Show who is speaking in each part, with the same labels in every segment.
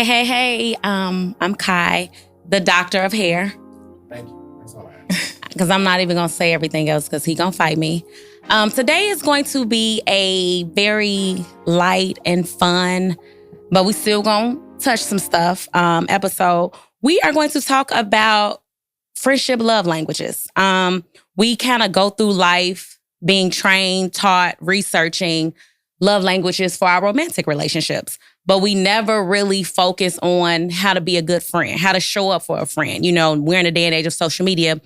Speaker 1: Hey. I'm Kai, the doctor of hair.
Speaker 2: Thank you. That's all I ask.
Speaker 1: Because I'm not even going to say everything else because he's going to fight me. Today is going to be a very light and fun, but we still going to touch some stuff episode. We are going to talk about friendship love languages. We kind of go through life being trained, taught, researching love languages for our romantic relationships. But we never really focus on how to be a good friend, how to show up for a friend. You know, we're in a day and age of social media.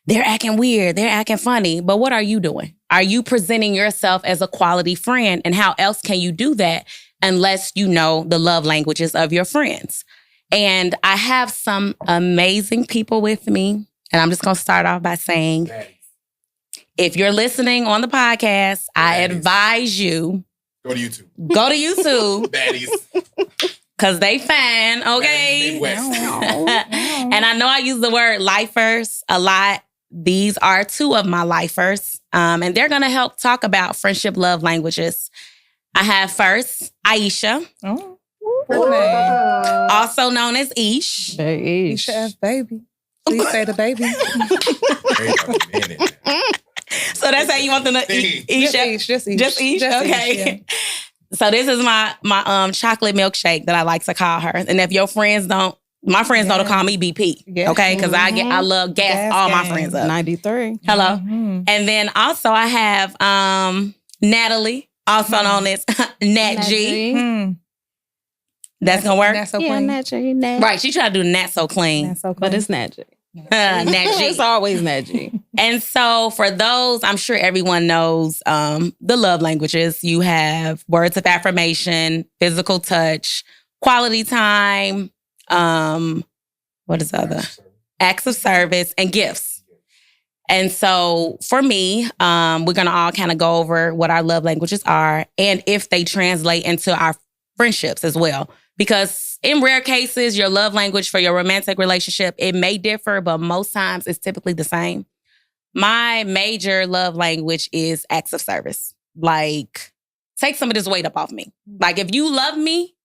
Speaker 1: They're acting weird. They're acting funny. But what are you doing? Are you presenting yourself as a quality friend? And how else can you do that unless you know the love languages of your friends? And I have some amazing people with me. And I'm just going to start off by saying, if you're listening on the podcast, I advise you,
Speaker 2: Go to YouTube.
Speaker 1: Go to YouTube.
Speaker 2: Baddies.
Speaker 1: Because they fine, okay? And I know I use the word lifers a lot. These are two of my lifers. And they're going to help talk about friendship love languages. I have first Aisha.
Speaker 3: Oh.
Speaker 1: Also known as Esh.
Speaker 3: Hey, Esh. Esh, baby. Please say the baby.
Speaker 2: Wait a minute.
Speaker 1: So that's how you want them to eat?
Speaker 3: Just Esh.
Speaker 1: Okay. Yeah. So this is my chocolate milkshake that I like to call her. And if your friends don't, my friends know to call me BP. Okay, because I love gas all my friends up.
Speaker 3: 93.
Speaker 1: Hello. And then also I have Natalie, also known as Nat G. That's gonna work.
Speaker 3: Nat so clean.
Speaker 1: Nat G. Right, she tried to do Nat so clean.
Speaker 3: But it's Nat G.
Speaker 1: Nat G.
Speaker 3: It's always Nat G.
Speaker 1: And so for those, I'm sure everyone knows the love languages. You have words of affirmation, physical touch, quality time, what is the other? Acts of service, and gifts. And so for me, we're going to all kind of go over what our love languages are and if they translate into our friendships as well. Because in rare cases, your love language for your romantic relationship, it may differ, but most times it's typically the same. My major love language is acts of service. Like, take some of this weight up off me. Like, if you love me,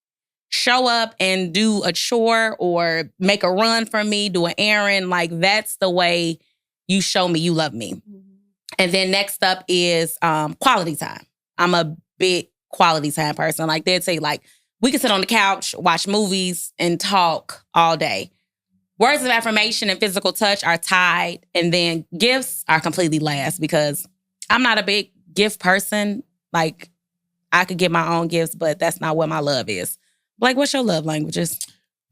Speaker 1: show up and do a chore or make a run for me, do an errand. Like, that's the way you show me you love me. Mm-hmm. And then next up is quality time. I'm a big quality time person. Like, they'd say, like, we can sit on the couch, watch movies, and talk all day. Words of affirmation and physical touch are tied. And then gifts are completely last because I'm not a big gift person. Like, I could get my own gifts, but that's not what my love is. Like, what's your love languages?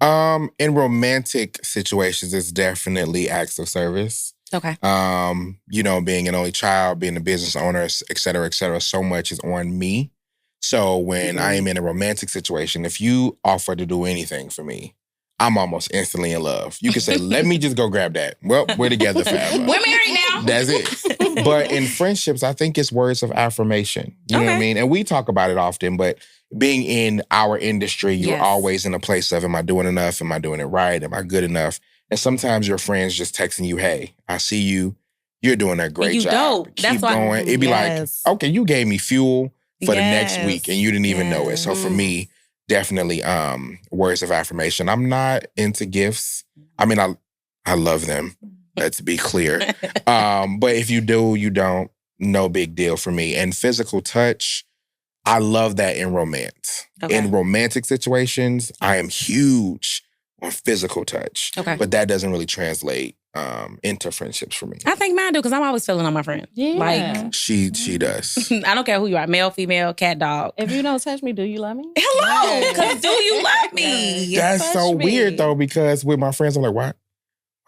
Speaker 2: In romantic situations, it's definitely acts of service.
Speaker 1: Okay.
Speaker 2: You know, being an only child, being a business owner, et cetera, so much is on me. So when I am in a romantic situation, if you offer to do anything for me, I'm almost instantly in love. You can say, let me just go grab that. Well, we're together forever.
Speaker 1: We're married now.
Speaker 2: That's it. But in friendships, I think it's words of affirmation. You know what I mean? And we talk about it often, but being in our industry, you're always in a place of, am I doing enough? Am I doing it right? Am I good enough? And sometimes your friends just texting you, hey, I see you. You're doing a great job.
Speaker 1: Dope.
Speaker 2: Keep going. It'd be like, okay, you gave me fuel for the next week and you didn't even know it. So for me, definitely words of affirmation. I'm not into gifts. I mean, I love them. Let's be clear. But if you do, you don't, no big deal for me. And physical touch, I love that in romance. Okay. In romantic situations, I am huge on physical touch. Okay. But that doesn't really translate into friendships for me.
Speaker 1: I think mine do because I'm always feeling on my friend.
Speaker 3: Yeah.
Speaker 2: Like she does.
Speaker 1: I don't care who you are, male, female, cat, dog.
Speaker 3: If you don't touch me, do you love me?
Speaker 1: Hello, because do you love me?
Speaker 2: That's so weird though, because with my friends, I'm like, why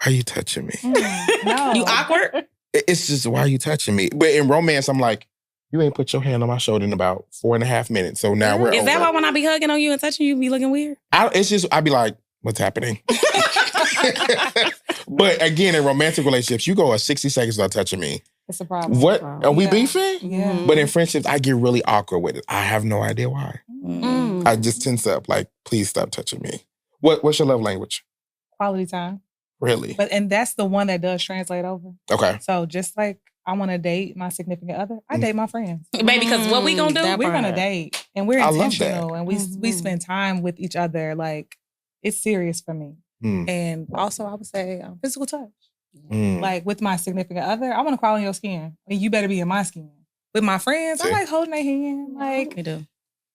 Speaker 2: are you touching me?
Speaker 1: No. You awkward?
Speaker 2: It's just, why are you touching me? But in romance, I'm like, you ain't put your hand on my shoulder in about 4.5 minutes. So now we're
Speaker 1: Is
Speaker 2: over.
Speaker 1: that why when I be hugging on you and touching you, be looking weird?
Speaker 2: I'd be like, what's happening? But again, in romantic relationships, you go a 60 seconds without touching me.
Speaker 3: It's a problem.
Speaker 2: What? Are we beefing?
Speaker 3: Yeah.
Speaker 2: But in friendships, I get really awkward with it. I have no idea why. I just tense up, like, please stop touching me. What's your love language?
Speaker 3: Quality time.
Speaker 2: Really?
Speaker 3: And that's the one that does translate over.
Speaker 2: Okay.
Speaker 3: So just like I want to date my significant other, I date my friends.
Speaker 1: Baby, because what we gonna do?
Speaker 3: We're going to date. And we're
Speaker 2: I love
Speaker 3: intentional,
Speaker 2: that.
Speaker 3: and we spend time with each other. Like, it's serious for me. And also, I would say physical touch. Like with my significant other, I want to crawl in your skin, and you better be in my skin. With my friends, I like holding their hand. Like,
Speaker 1: we do.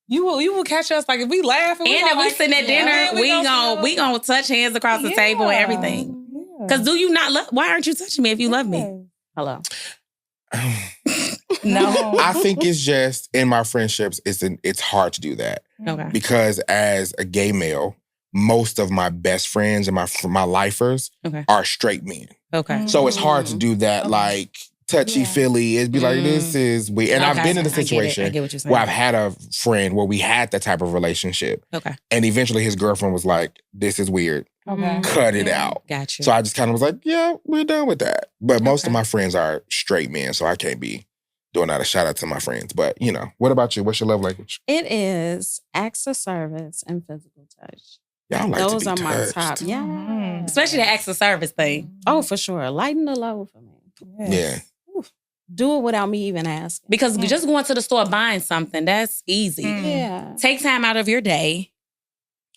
Speaker 3: You will catch us, like, if we laugh and
Speaker 1: if we sitting at dinner, we gonna touch hands across the table and everything. Because do you not love? Why aren't you touching me if you love me? Hello. No.
Speaker 2: I think it's just in my friendships, it's hard to do that.
Speaker 1: Okay.
Speaker 2: Because as a gay male, most of my best friends and my lifers are straight men.
Speaker 1: Okay.
Speaker 2: So it's hard to do that, like, touchy-feely. It'd be like, this is weird. And I've been in a situation where I've had a friend where we had that type of relationship.
Speaker 1: Okay.
Speaker 2: And eventually his girlfriend was like, this is weird. Okay. Cut it out.
Speaker 1: Gotcha.
Speaker 2: So I just kind of was like, yeah, we're done with that. But most of my friends are straight men, so I can't be doing that. A shout out to my friends. But, what about you? What's your love language?
Speaker 4: It is acts of service and physical touch.
Speaker 2: Yeah,
Speaker 4: those are my top. Yeah.
Speaker 1: Especially the acts of service thing.
Speaker 4: Oh, for sure. Lighten the load for me.
Speaker 2: Yeah.
Speaker 4: Do it without me even asking.
Speaker 1: Because just going to the store buying something, that's easy.
Speaker 4: Yeah.
Speaker 1: Take time out of your day.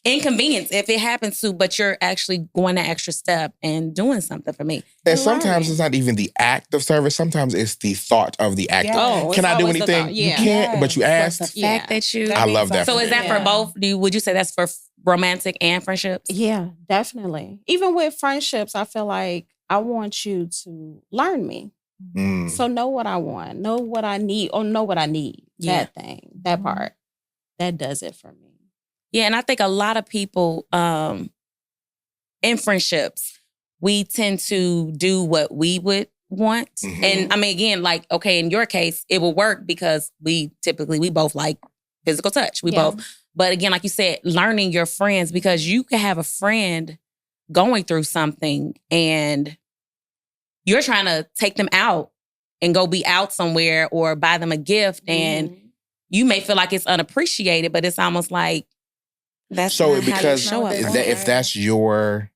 Speaker 1: Inconvenience if it happens to, but you're actually going the extra step and doing something for me.
Speaker 2: And sometimes it's not even the act of service. Sometimes it's the thought of the act. Can I do anything? You can't, but you asked.
Speaker 1: But the fact that you...
Speaker 2: I love that.
Speaker 1: So is that for both? Would you say that's for romantic and friendships?
Speaker 4: Yeah, definitely. Even with friendships, I feel like I want you to learn me. So know what I want, know what I need, or know what I need. That thing, that part, that does it for me.
Speaker 1: Yeah, and I think a lot of people in friendships, we tend to do what we would want. And I mean, again, like, okay, in your case, it will work because we both like physical touch. We both. But again, like you said, learning your friends, because you can have a friend going through something and you're trying to take them out and go be out somewhere or buy them a gift. And you may feel like it's unappreciated, but it's almost like that's
Speaker 2: so
Speaker 1: not
Speaker 2: because
Speaker 1: how you show up.
Speaker 2: if that's your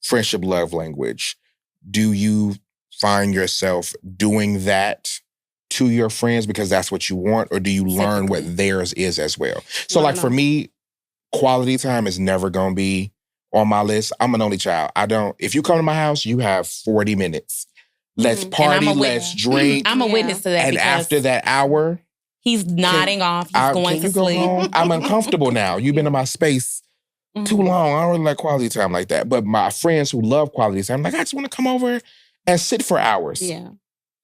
Speaker 2: friendship love language, do you find yourself doing that to your friends because that's what you want, or do you learn what theirs is as well? So for me, quality time is never going to be on my list. I'm an only child. If you come to my house, you have 40 minutes. Let's party, let's drink.
Speaker 1: I'm a witness to that.
Speaker 2: And after that hour,
Speaker 1: he's nodding off. He's going to sleep.
Speaker 2: Home? I'm uncomfortable now. You've been in my space too long. I don't really like quality time like that. But my friends who love quality time, like, I just want to come over and sit for hours.
Speaker 4: Yeah.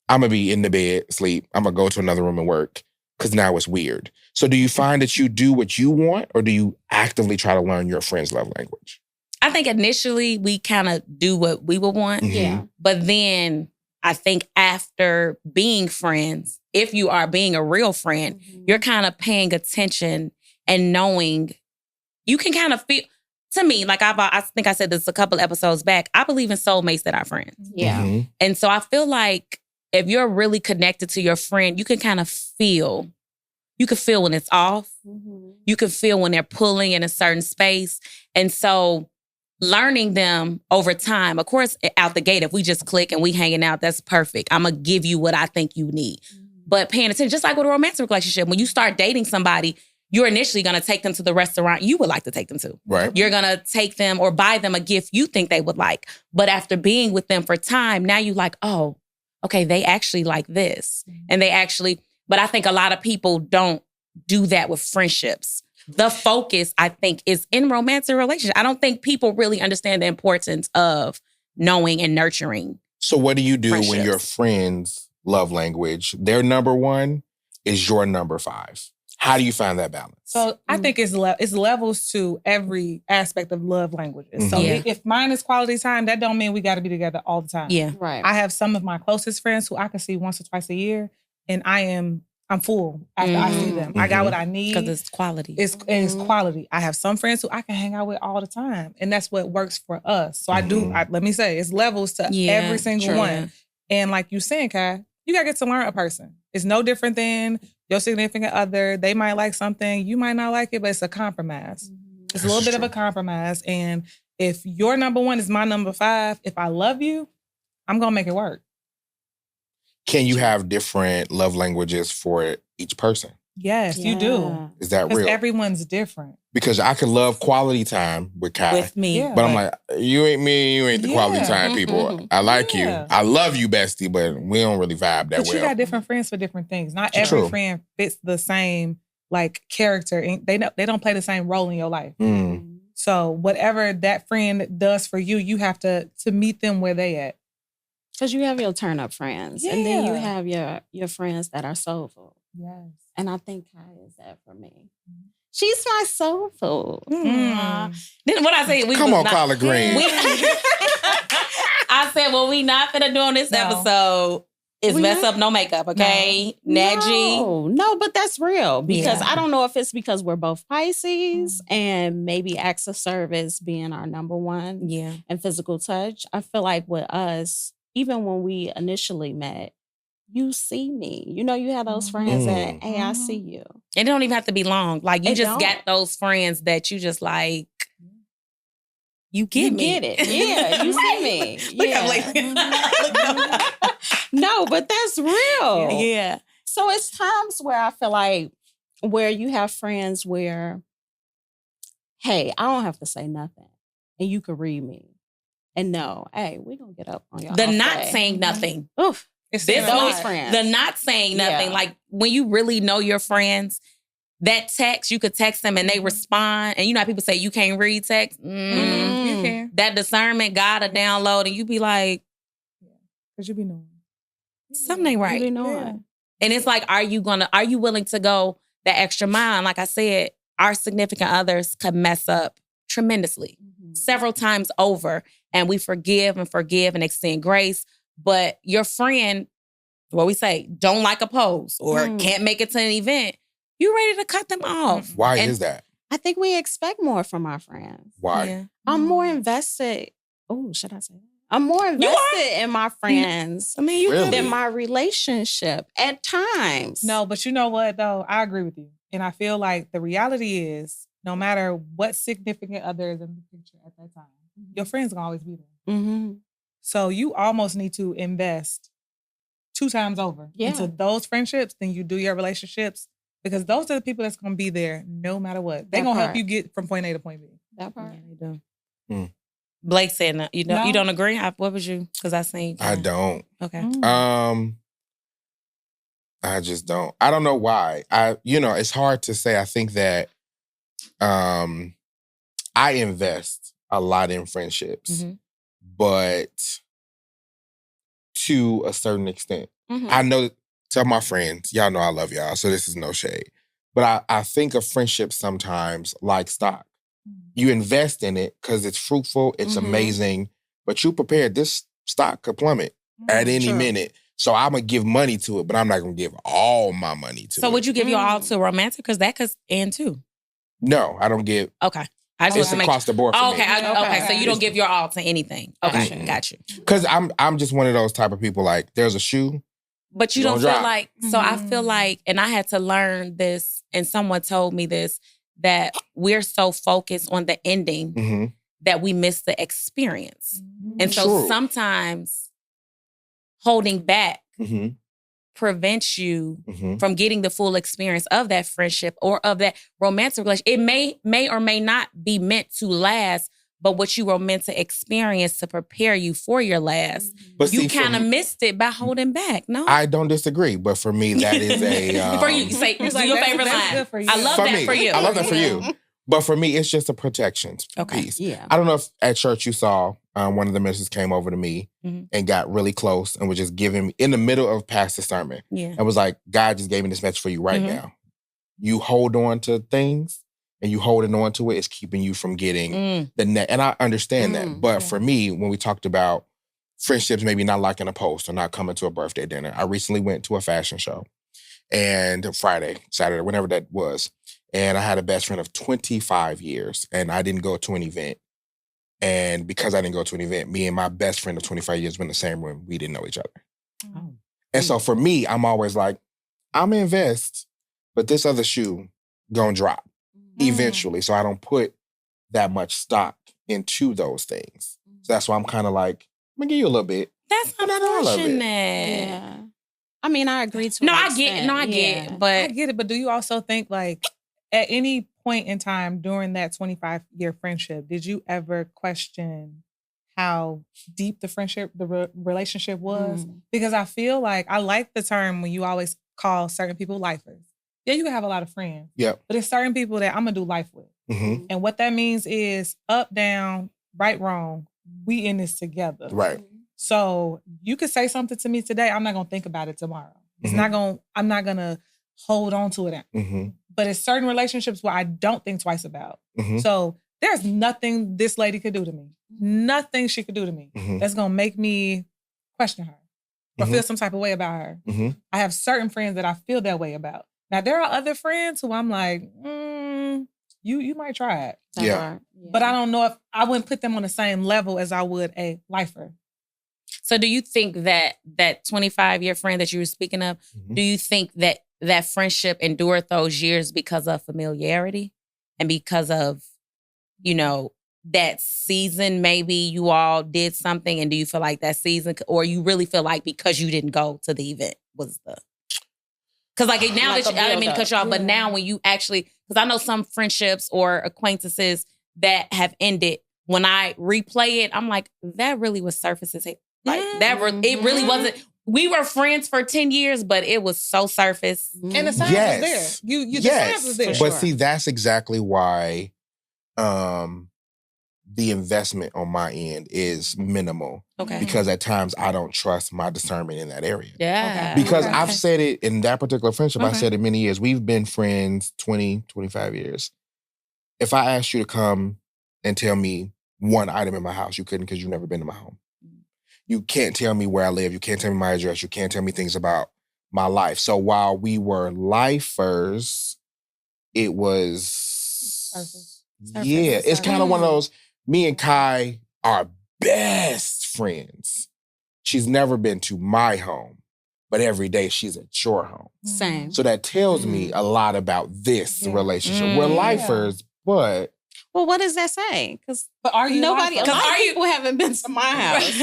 Speaker 2: I'm going to be in the bed, sleep. I'm going to go to another room and work because now it's weird. So do you find that you do what you want, or do you actively try to learn your friend's love language?
Speaker 1: I think initially we kind of do what we would want.
Speaker 4: Yeah.
Speaker 1: But then I think after being friends, if you are being a real friend, you're kind of paying attention and knowing, you can kind of feel, to me, like I think I said this a couple episodes back, I believe in soulmates that are friends.
Speaker 4: Yeah.
Speaker 1: And so I feel like if you're really connected to your friend, you can kind of feel, you can feel when it's off. You can feel when they're pulling in a certain space. And so learning them over time, of course, out the gate, if we just click and we hanging out, that's perfect. I'm going to give you what I think you need. But paying attention, just like with a romantic relationship, when you start dating somebody, you're initially going to take them to the restaurant you would like to take them to.
Speaker 2: Right.
Speaker 1: You're going to take them or buy them a gift you think they would like. But after being with them for time, now you like, oh, okay, they actually like this. And they actually, but I think a lot of people don't do that with friendships. The focus, I think, is in romantic relationships. I don't think people really understand the importance of knowing and nurturing.
Speaker 2: So what do you do when your friend's love language, their number one, is your number 5? How do you find that balance?
Speaker 3: So I think it's levels to every aspect of love languages. So if mine is quality time, that don't mean we got to be together all the time.
Speaker 1: Yeah.
Speaker 4: Right.
Speaker 3: I have some of my closest friends who I can see once or twice a year, and I'm full after I see them. I got what I need.
Speaker 1: Because it's quality.
Speaker 3: It's quality. I have some friends who I can hang out with all the time, and that's what works for us. So let me say, it's levels to every single one. And like you saying, Kai, you got to get to learn a person. It's no different than your significant other. They might like something, you might not like it, but it's a compromise. It's a little bit of a compromise. And if your number 1 is my number 5, if I love you, I'm going to make it work.
Speaker 2: Can you have different love languages for each person?
Speaker 3: Yes, you do.
Speaker 2: Is that real?
Speaker 3: Because everyone's different.
Speaker 2: Because I could love quality time with Kai.
Speaker 1: With me.
Speaker 2: But I'm like, you ain't me, you ain't the quality time people. I like you. I love you, bestie, but we don't really vibe that well.
Speaker 3: But you got different friends for different things. Not every friend fits the same like character. And they don't play the same role in your life. So whatever that friend does for you, you have to meet them where they at.
Speaker 4: Because you have your turn up friends. And then you have your friends that are soulful.
Speaker 3: Yes.
Speaker 4: And I think Kai is that for me. She's my soul food.
Speaker 1: Then what I say?
Speaker 2: Come on, collard green.
Speaker 1: I said, well, we not finna do on this episode is mess up no makeup, okay? Nadji.
Speaker 4: No, but that's real. Because I don't know if it's because we're both Pisces and maybe acts of service being our number one and physical touch. I feel like with us, even when we initially met, you see me. You know, you have those friends that, hey, I see you.
Speaker 1: It don't even have to be long. Like, you just got those friends that you just like, you get me.
Speaker 4: You get it. Yeah, you see me. No, but that's real.
Speaker 1: Yeah.
Speaker 4: So it's times where I feel like where you have friends where, hey, I don't have to say nothing. And you can read me. And no, hey, we're going to get up on y'all.
Speaker 1: The not saying nothing.
Speaker 4: Oof.
Speaker 1: It's those friends. The not saying nothing. Like when you really know your friends, that text, you could text them and they respond. And you know how people say you can't read text?
Speaker 3: You can.
Speaker 1: That discernment gotta download and you be like,
Speaker 3: because you be knowing.
Speaker 1: Something ain't right.
Speaker 4: You be knowing.
Speaker 1: And it's like, are you willing to go that extra mile? And like I said, our significant others could mess up tremendously several times over. And we forgive and extend grace. But your friend, what we say, don't like a post or can't make it to an event, you ready to cut them off.
Speaker 2: Why is that?
Speaker 4: I think we expect more from our friends.
Speaker 2: Why? Yeah.
Speaker 4: I'm more invested. Oh, should I say that? I'm more invested in my friends than my relationship at times.
Speaker 3: No, but you know what, though? I agree with you. And I feel like the reality is, no matter what significant other is in the picture at that time, your friends will always be there. So you almost need to invest 2 times over into those friendships than you do your relationships, because those are the people that's going to be there no matter what. They're going to help you get from point A to point B.
Speaker 4: That part.
Speaker 1: Yeah, they do. Blake said, no. You don't agree? What was you? Because I seen.
Speaker 2: I don't.
Speaker 1: Okay.
Speaker 2: I just don't. I don't know why. It's hard to say. I think that I invest a lot in friendships. But to a certain extent. I know, tell my friends, y'all know I love y'all, so this is no shade. But I think of friendships sometimes like stock. You invest in it because it's fruitful, it's amazing, but you prepared this stock could plummet at any minute. So I'm going to give money to it, but I'm not going to give all my money to it.
Speaker 1: So would you give your all to romantic? Because that could end too.
Speaker 2: No, I don't give.
Speaker 1: Okay.
Speaker 2: It's across the board for me.
Speaker 1: Okay. So you don't give your all to anything. Okay, got you.
Speaker 2: Because I'm just one of those type of people, like, there's a shoe.
Speaker 1: But you don't feel like, so I feel like, and I had to learn this, and someone told me this, that we're so focused on the ending that we miss the experience. And so sometimes holding back prevents you from getting the full experience of that friendship or of that romantic relationship. It may or may not be meant to last, but what you were meant to experience to prepare you for your last. But you kind of missed it by holding back, no?
Speaker 2: I don't disagree, but for me, that is a...
Speaker 1: for you, say your favorite line. I love that for you.
Speaker 2: I love that for you. But for me, it's just a protection piece. Yeah. I don't know if at church you saw one of the ministers came over to me and got really close and was just giving me, in the middle of pastor sermon, and was like, God just gave me this message for you right now. You hold on to things, and you holding on to it is keeping you from getting the net. And I understand that. But for me, when we talked about friendships, maybe not liking a post or not coming to a birthday dinner, I recently went to a fashion show. And Friday, Saturday, whenever that was. And I had a best friend of 25 years. And I didn't go to an event. And because I didn't go to an event, me and my best friend of 25 years were in the same room. We didn't know each other. And so for me, I'm always like, I'm going to invest, but this other shoe going to drop. Eventually, so I don't put that much stock into those things. So that's why I'm kind of like, I'm gonna give you a little bit.
Speaker 1: That's unfortunate.
Speaker 4: Yeah. I mean, I agree to
Speaker 1: No,
Speaker 4: an
Speaker 1: I
Speaker 4: extent.
Speaker 1: get it. No, I get it. But
Speaker 3: I get it. But do you also think like at any point in time during that 25-year friendship, did you ever question how deep the relationship was? Because I feel like I like the term when you always call certain people lifers. Yeah, you can have a lot of friends.
Speaker 2: Yeah.
Speaker 3: But it's certain people that I'm going to do life with.
Speaker 2: Mm-hmm.
Speaker 3: And what that means is up, down, right, wrong. We in this together.
Speaker 2: Right.
Speaker 3: So you could say something to me today. I'm not going to think about it tomorrow. I'm not going to hold on to it.
Speaker 2: Mm-hmm.
Speaker 3: But it's certain relationships where I don't think twice about.
Speaker 2: Mm-hmm.
Speaker 3: So there's nothing this lady could do to me. Nothing she could do to me that's going to make me question her or feel some type of way about her. I have certain friends that I feel that way about. Now, there are other friends who I'm like, you might try it.
Speaker 2: Yeah.
Speaker 3: But I don't know if I wouldn't put them on the same level as I would a lifer.
Speaker 1: So do you think that 25-year friend that you were speaking of, do you think that that friendship endured those years because of familiarity and because of, you know, that season, maybe you all did something, and do you feel like that season, or you really feel like because you didn't go to the event was the... Because like now
Speaker 4: like
Speaker 1: that I didn't mean to cut you off, but now when you actually, because I know some friendships or acquaintances that have ended, when I replay it, I'm like, that really was surface as hell. Like it really wasn't. We were friends for 10 years, but it was so surface.
Speaker 3: And the signs was there. The signs was there.
Speaker 2: But see, that's exactly why the investment on my end is minimal.
Speaker 1: Okay.
Speaker 2: Because at times I don't trust my discernment in that area.
Speaker 1: Yeah.
Speaker 2: Because I've said it in that particular friendship, I said it many years. We've been friends 20, 25 years. If I asked you to come and tell me one item in my house, you couldn't because you've never been to my home. You can't tell me where I live. You can't tell me my address. You can't tell me things about my life. So while we were lifers, it was... Surface. Yeah, it's kind of one of those... Me and Kai are best friends. She's never been to my home, but every day she's at your home.
Speaker 4: Same.
Speaker 2: So that tells me a lot about this relationship. We're lifers, but...
Speaker 4: Well, what does that say? Because
Speaker 3: are you
Speaker 4: nobody?
Speaker 3: lifers?
Speaker 4: A lot of people haven't been to my house,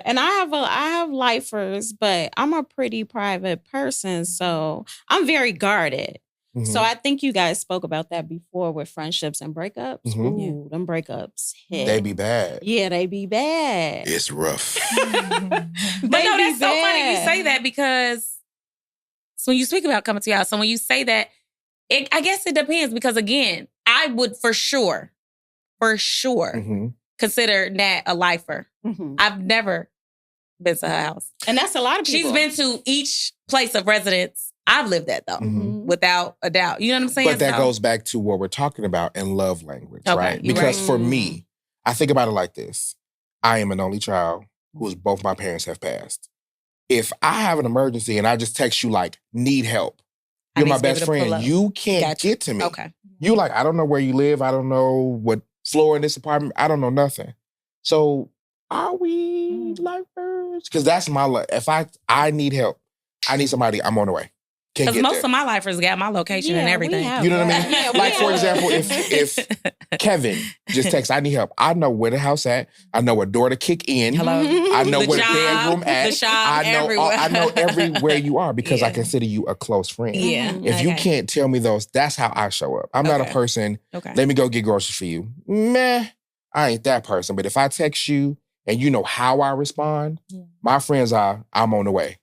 Speaker 4: and I have lifers, but I'm a pretty private person, so I'm very guarded. So I think you guys spoke about that before with friendships and breakups. Ooh, them breakups hit.
Speaker 2: They be bad.
Speaker 4: Yeah, they be bad.
Speaker 2: It's rough.
Speaker 1: But no, that's so funny you say that, because so when you speak about coming to your house, so when you say that, I guess it depends, because again, I would for sure consider Nat a lifer. I've never been to her house.
Speaker 4: And that's a lot of people.
Speaker 1: She's been to each place of residence I've lived that, though, without a doubt. You know what I'm saying?
Speaker 2: But that goes back to what we're talking about in love language, right? Because for me, I think about it like this. I am an only child whose both my parents have passed. If I have an emergency and I just text you like, need help, you're my best friend, you can't get to me.
Speaker 1: Okay.
Speaker 2: You like, I don't know where you live. I don't know what floor in this apartment. I don't know nothing. So are we lifers? Because that's my life. If I need help, I need somebody, I'm on the way.
Speaker 1: Because most of my lifers got my location and everything.
Speaker 2: You know what I mean?
Speaker 4: Yeah,
Speaker 2: like, for example, if Kevin just texts, I need help, I know where the house at. I know what door to kick in.
Speaker 1: Hello.
Speaker 2: I know where
Speaker 1: job,
Speaker 2: the bedroom at.
Speaker 1: The shop,
Speaker 2: I know everywhere you are because I consider you a close friend.
Speaker 1: Yeah.
Speaker 2: If you can't tell me those, that's how I show up. I'm not a person, let me go get groceries for you. Meh, I ain't that person. But if I text you, and you know how I respond, my friends are, I'm on the way.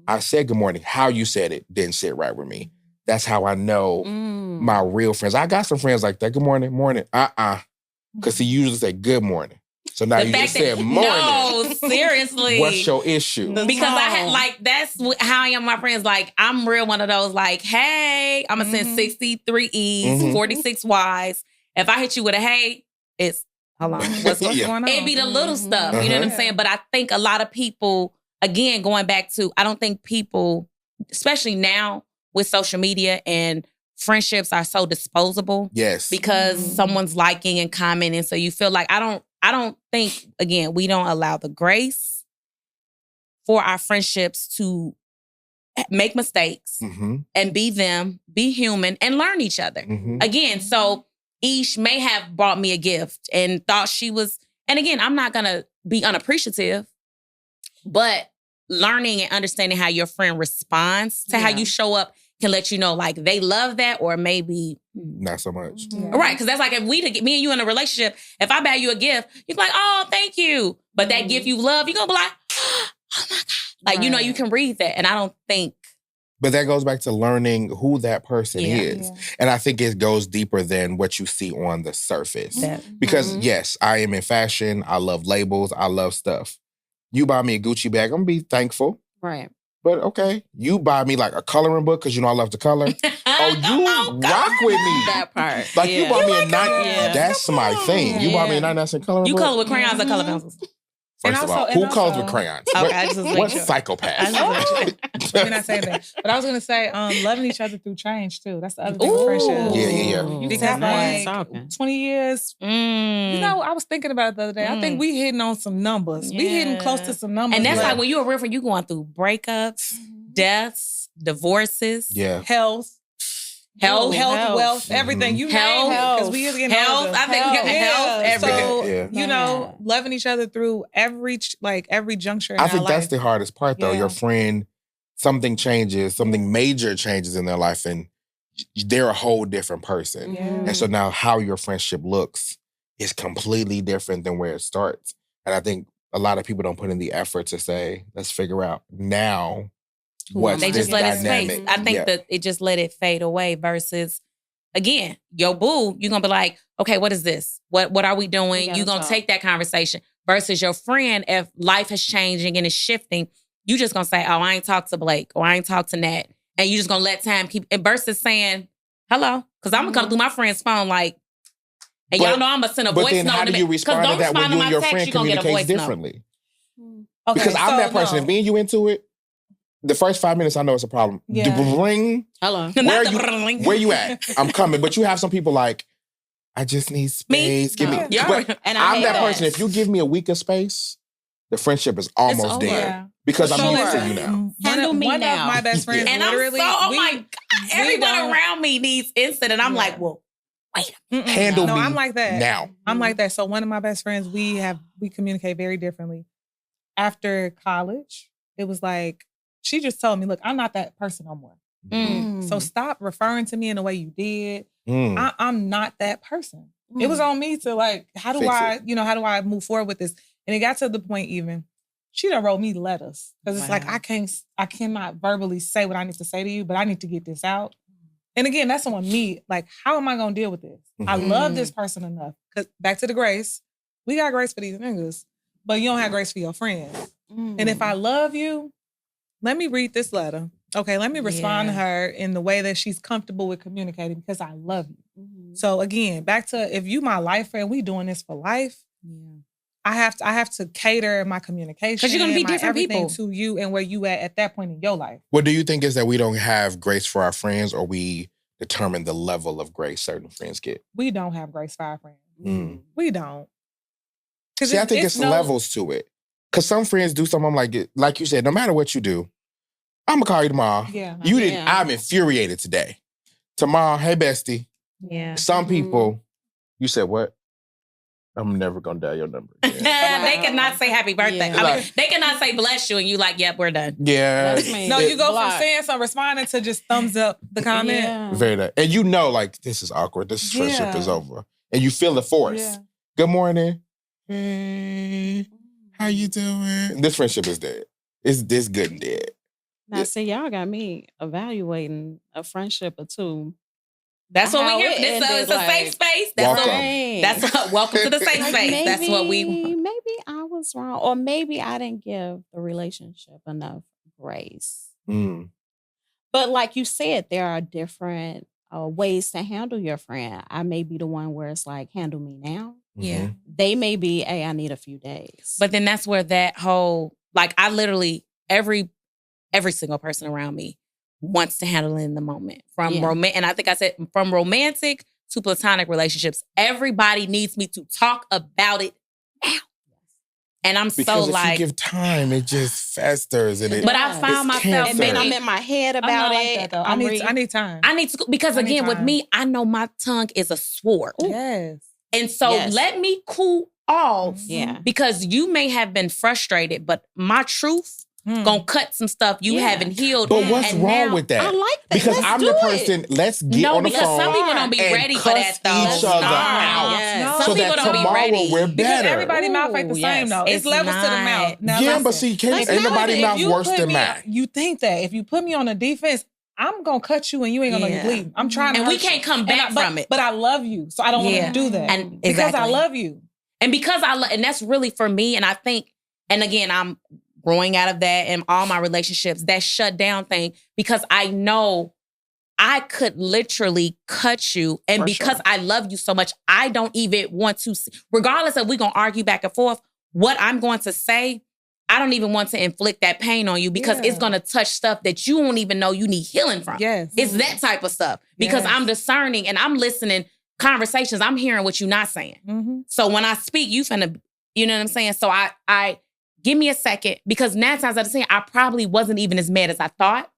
Speaker 2: I said good morning. How you said it didn't sit right with me. That's how I know my real friends. I got some friends like that. Good morning, morning. Because he usually say good morning. So now you just said morning.
Speaker 1: No, seriously.
Speaker 2: What's your issue?
Speaker 1: Because I had, like, that's how I am with my friends. Like, I'm real one of those, like, hey, I'm going to send 63 E's, 46 Y's. If I hit you with a hey, it's, hold on, what's going on? It'd be the little stuff, you know what I'm saying? But I think a lot of people, again, going back to, I don't think people, especially now with social media and friendships are so disposable.
Speaker 2: Yes.
Speaker 1: Because someone's liking and commenting. So you feel like, I don't think, again, we don't allow the grace for our friendships to make mistakes and be them, be human, and learn each other. Again, so Esh may have brought me a gift and thought she was, and again, I'm not gonna be unappreciative, but learning and understanding how your friend responds to how you show up can let you know, like, they love that or maybe
Speaker 2: not so much.
Speaker 1: Right, because that's like if me and you in a relationship, if I buy you a gift, you're like, oh, thank you. But that gift you love, you're going to be like, oh my God. Like, you know, you can read that. And I don't think.
Speaker 2: But that goes back to learning who that person is. Yeah. And I think it goes deeper than what you see on the surface. Because yes, I am in fashion. I love labels. I love stuff. You buy me a Gucci bag, I'm going to be thankful.
Speaker 4: Right.
Speaker 2: But okay, you buy me like a coloring book because you know I love to color. Oh, you rock with me.
Speaker 4: That part.
Speaker 2: Like you bought me a 9. That's my thing. You bought me a 99-cent coloring book.
Speaker 1: You color with crayons or color pencils?
Speaker 2: First of all, who colors with crayons? What psychopath?
Speaker 3: We're not saying that. But I was going to say, loving each other through change, too. That's the other thing with friendship.
Speaker 2: Yeah.
Speaker 3: Because like 20 years, you know, I was thinking about it the other day. I think we hitting on some numbers. We hitting close to some numbers.
Speaker 1: And that's like when you're a real friend, you going through breakups, deaths, divorces,
Speaker 3: health, wealth, everything. You name it. Because we is getting older.
Speaker 1: I think we got health, everything.
Speaker 3: So, you know, loving each other through every juncture in our life.
Speaker 2: I think that's the hardest part, though. Your friend, something changes, something major changes in their life, and they're a whole different person. And so now how your friendship looks is completely different than where it starts. And I think a lot of people don't put in the effort to say, let's figure out now what's
Speaker 1: they just
Speaker 2: this
Speaker 1: let
Speaker 2: dynamic.
Speaker 1: it fade. I think that it just let it fade away versus, again, your boo, you're going to be like, okay, what is this? What are we doing? You're going to take that conversation versus your friend, if life is changing and it's shifting, you just going to say, oh, I ain't talked to Blake or I ain't talked to Nat. And you just going to let time keep, and versus saying, hello, because I'm going to come through my friend's phone like, and y'all know I'm going to send a voice note.
Speaker 2: But then how do you respond to that when you and your friend communicates differently? Okay, because I'm that person. If me and you into it, the first 5 minutes, I know it's a problem.
Speaker 3: Yeah.
Speaker 4: Hello.
Speaker 2: Where you at? I'm coming. But you have some people like, I just need space. Give me. But
Speaker 4: and
Speaker 2: I'm that person. If you give me a week of space, the friendship is almost there. Because I'm used to you now.
Speaker 3: Handle me now. One of my best friends,
Speaker 1: and
Speaker 3: literally.
Speaker 1: I'm so, my God, everyone around me needs instant. And I'm like, well, wait.
Speaker 2: Handle me
Speaker 3: I'm like that.
Speaker 2: Now.
Speaker 3: I'm like that. So one of my best friends, we communicate very differently. After college, it was like, she just told me, look, I'm not that person no more. So stop referring to me in the way you did. I'm not that person. It was on me to like, how do I move forward with this? And it got to the point even, she done wrote me letters. Because it's like, I cannot verbally say what I need to say to you, but I need to get this out. And again, that's on me. Like, how am I going to deal with this? I love this person enough. Because back to the grace, we got grace for these niggas, but you don't have grace for your friends. And if I love you, let me read this letter. Okay, let me respond to her in the way that she's comfortable with communicating because I love you. So again, back to if you my life friend, we doing this for life. I have to cater my communication
Speaker 1: because you're gonna be different people
Speaker 3: to you and where you at that point in your life.
Speaker 2: What do you think is that we don't have grace for our friends, or we determine the level of grace certain friends get?
Speaker 3: We don't have grace for our friends. We don't.
Speaker 2: See, I think it's levels to it. Because some friends do something like you said, no matter what you do, I'm going to call you tomorrow. I'm infuriated today. Tomorrow, hey, bestie. Some people, you said what? I'm never going to dial your number again.
Speaker 1: They cannot say happy birthday. I mean, they cannot say bless you and you like, yep, we're done.
Speaker 2: Yeah.
Speaker 3: No, you go from saying something, responding to just thumbs up the comment.
Speaker 2: Very nice. And you know, like, this is awkward. This friendship is over. And you feel the force. Good morning. How you doing? This friendship is dead. It's this good and dead.
Speaker 4: Now, see, y'all got me evaluating a friendship or two.
Speaker 1: That's what we hear. It's a safe space. Welcome to the safe space.
Speaker 4: Maybe,
Speaker 1: that's what we.
Speaker 4: Maybe I was wrong, or maybe I didn't give the relationship enough grace. But like you said, there are different ways to handle your friend. I may be the one where it's like, handle me now.
Speaker 1: Yeah.
Speaker 4: They may be, hey, I need a few days.
Speaker 1: But then that's where that whole, like, I literally, every single person around me wants to handle it in the moment. And I think I said from romantic to platonic relationships, everybody needs me to talk about it now. And I'm
Speaker 2: because if you give time, it just festers. But
Speaker 1: I found myself,
Speaker 4: and then I'm in my head about it.
Speaker 3: I need time.
Speaker 1: I need to, because again, with me, I know my tongue is a sword.
Speaker 3: Yes.
Speaker 1: And so let me cool off because you may have been frustrated, but my truth gonna cut some stuff you haven't healed.
Speaker 2: But what's wrong with that?
Speaker 4: I like that.
Speaker 2: Because I'm the person, let's get on the phone.
Speaker 1: No, because some people don't be ready for that though.
Speaker 2: Each other out.
Speaker 1: Yes.
Speaker 2: So
Speaker 1: Some people
Speaker 2: that
Speaker 1: don't be ready.
Speaker 2: we're better.
Speaker 3: Because everybody's mouth ain't the same though. It's levels to the mouth. Now,
Speaker 2: yeah, but see, ain't nobody's mouth worse than mine.
Speaker 3: You think that if you put me on the defense, I'm gonna cut you and you ain't gonna know you bleeding. I'm trying to,
Speaker 1: and we can't come back from it.
Speaker 3: But I love you, so I don't want to do that.
Speaker 1: And
Speaker 3: because I love you,
Speaker 1: and because and that's really for me. And I think, and again, I'm growing out of that in all my relationships. That shut down thing, because I know I could literally cut you, and because I love you so much, I don't even want to. Regardless of we gonna argue back and forth, what I'm going to say, I don't even want to inflict that pain on you because it's going to touch stuff that you won't even know you need healing from.
Speaker 3: Yes.
Speaker 1: It's that type of stuff because I'm discerning and I'm listening conversations. I'm hearing what you're not saying.
Speaker 3: Mm-hmm.
Speaker 1: So when I speak, you finna, you know what I'm saying? So I give me a second, because 9 times out of 10, I probably wasn't even as mad as I thought.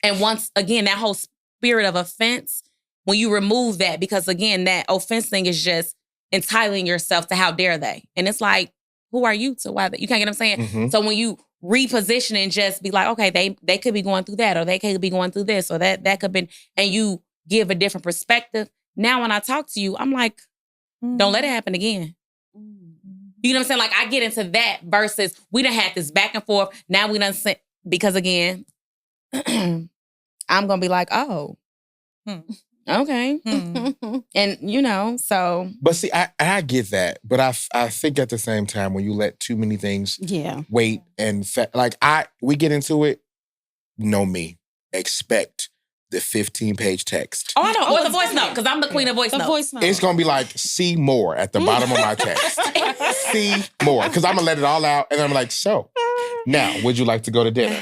Speaker 1: And once again, that whole spirit of offense, when you remove that, because again, that offense thing is just entitling yourself to how dare they. And it's like, who are you to why that? You can't get what I'm saying?
Speaker 2: Mm-hmm.
Speaker 1: So when you reposition and just be like, okay, they could be going through that, or they could be going through this, or that could be, and you give a different perspective. Now when I talk to you, I'm like, don't let it happen again. You know what I'm saying? Like I get into that versus we done had this back and forth. Now we done sent, because again, I'm going to be like, oh, okay. And you know, so.
Speaker 2: But see, I get that. But I think at the same time, when you let too many things wait and we get into it, know me, expect the 15-page text.
Speaker 1: Oh, I know. Or the voice note, because I'm the queen of voice notes.
Speaker 4: Voice note.
Speaker 2: It's going to be like, see more at the bottom of my text. See more. Because I'm going to let it all out. And I'm like, so, now, would you like to go to dinner?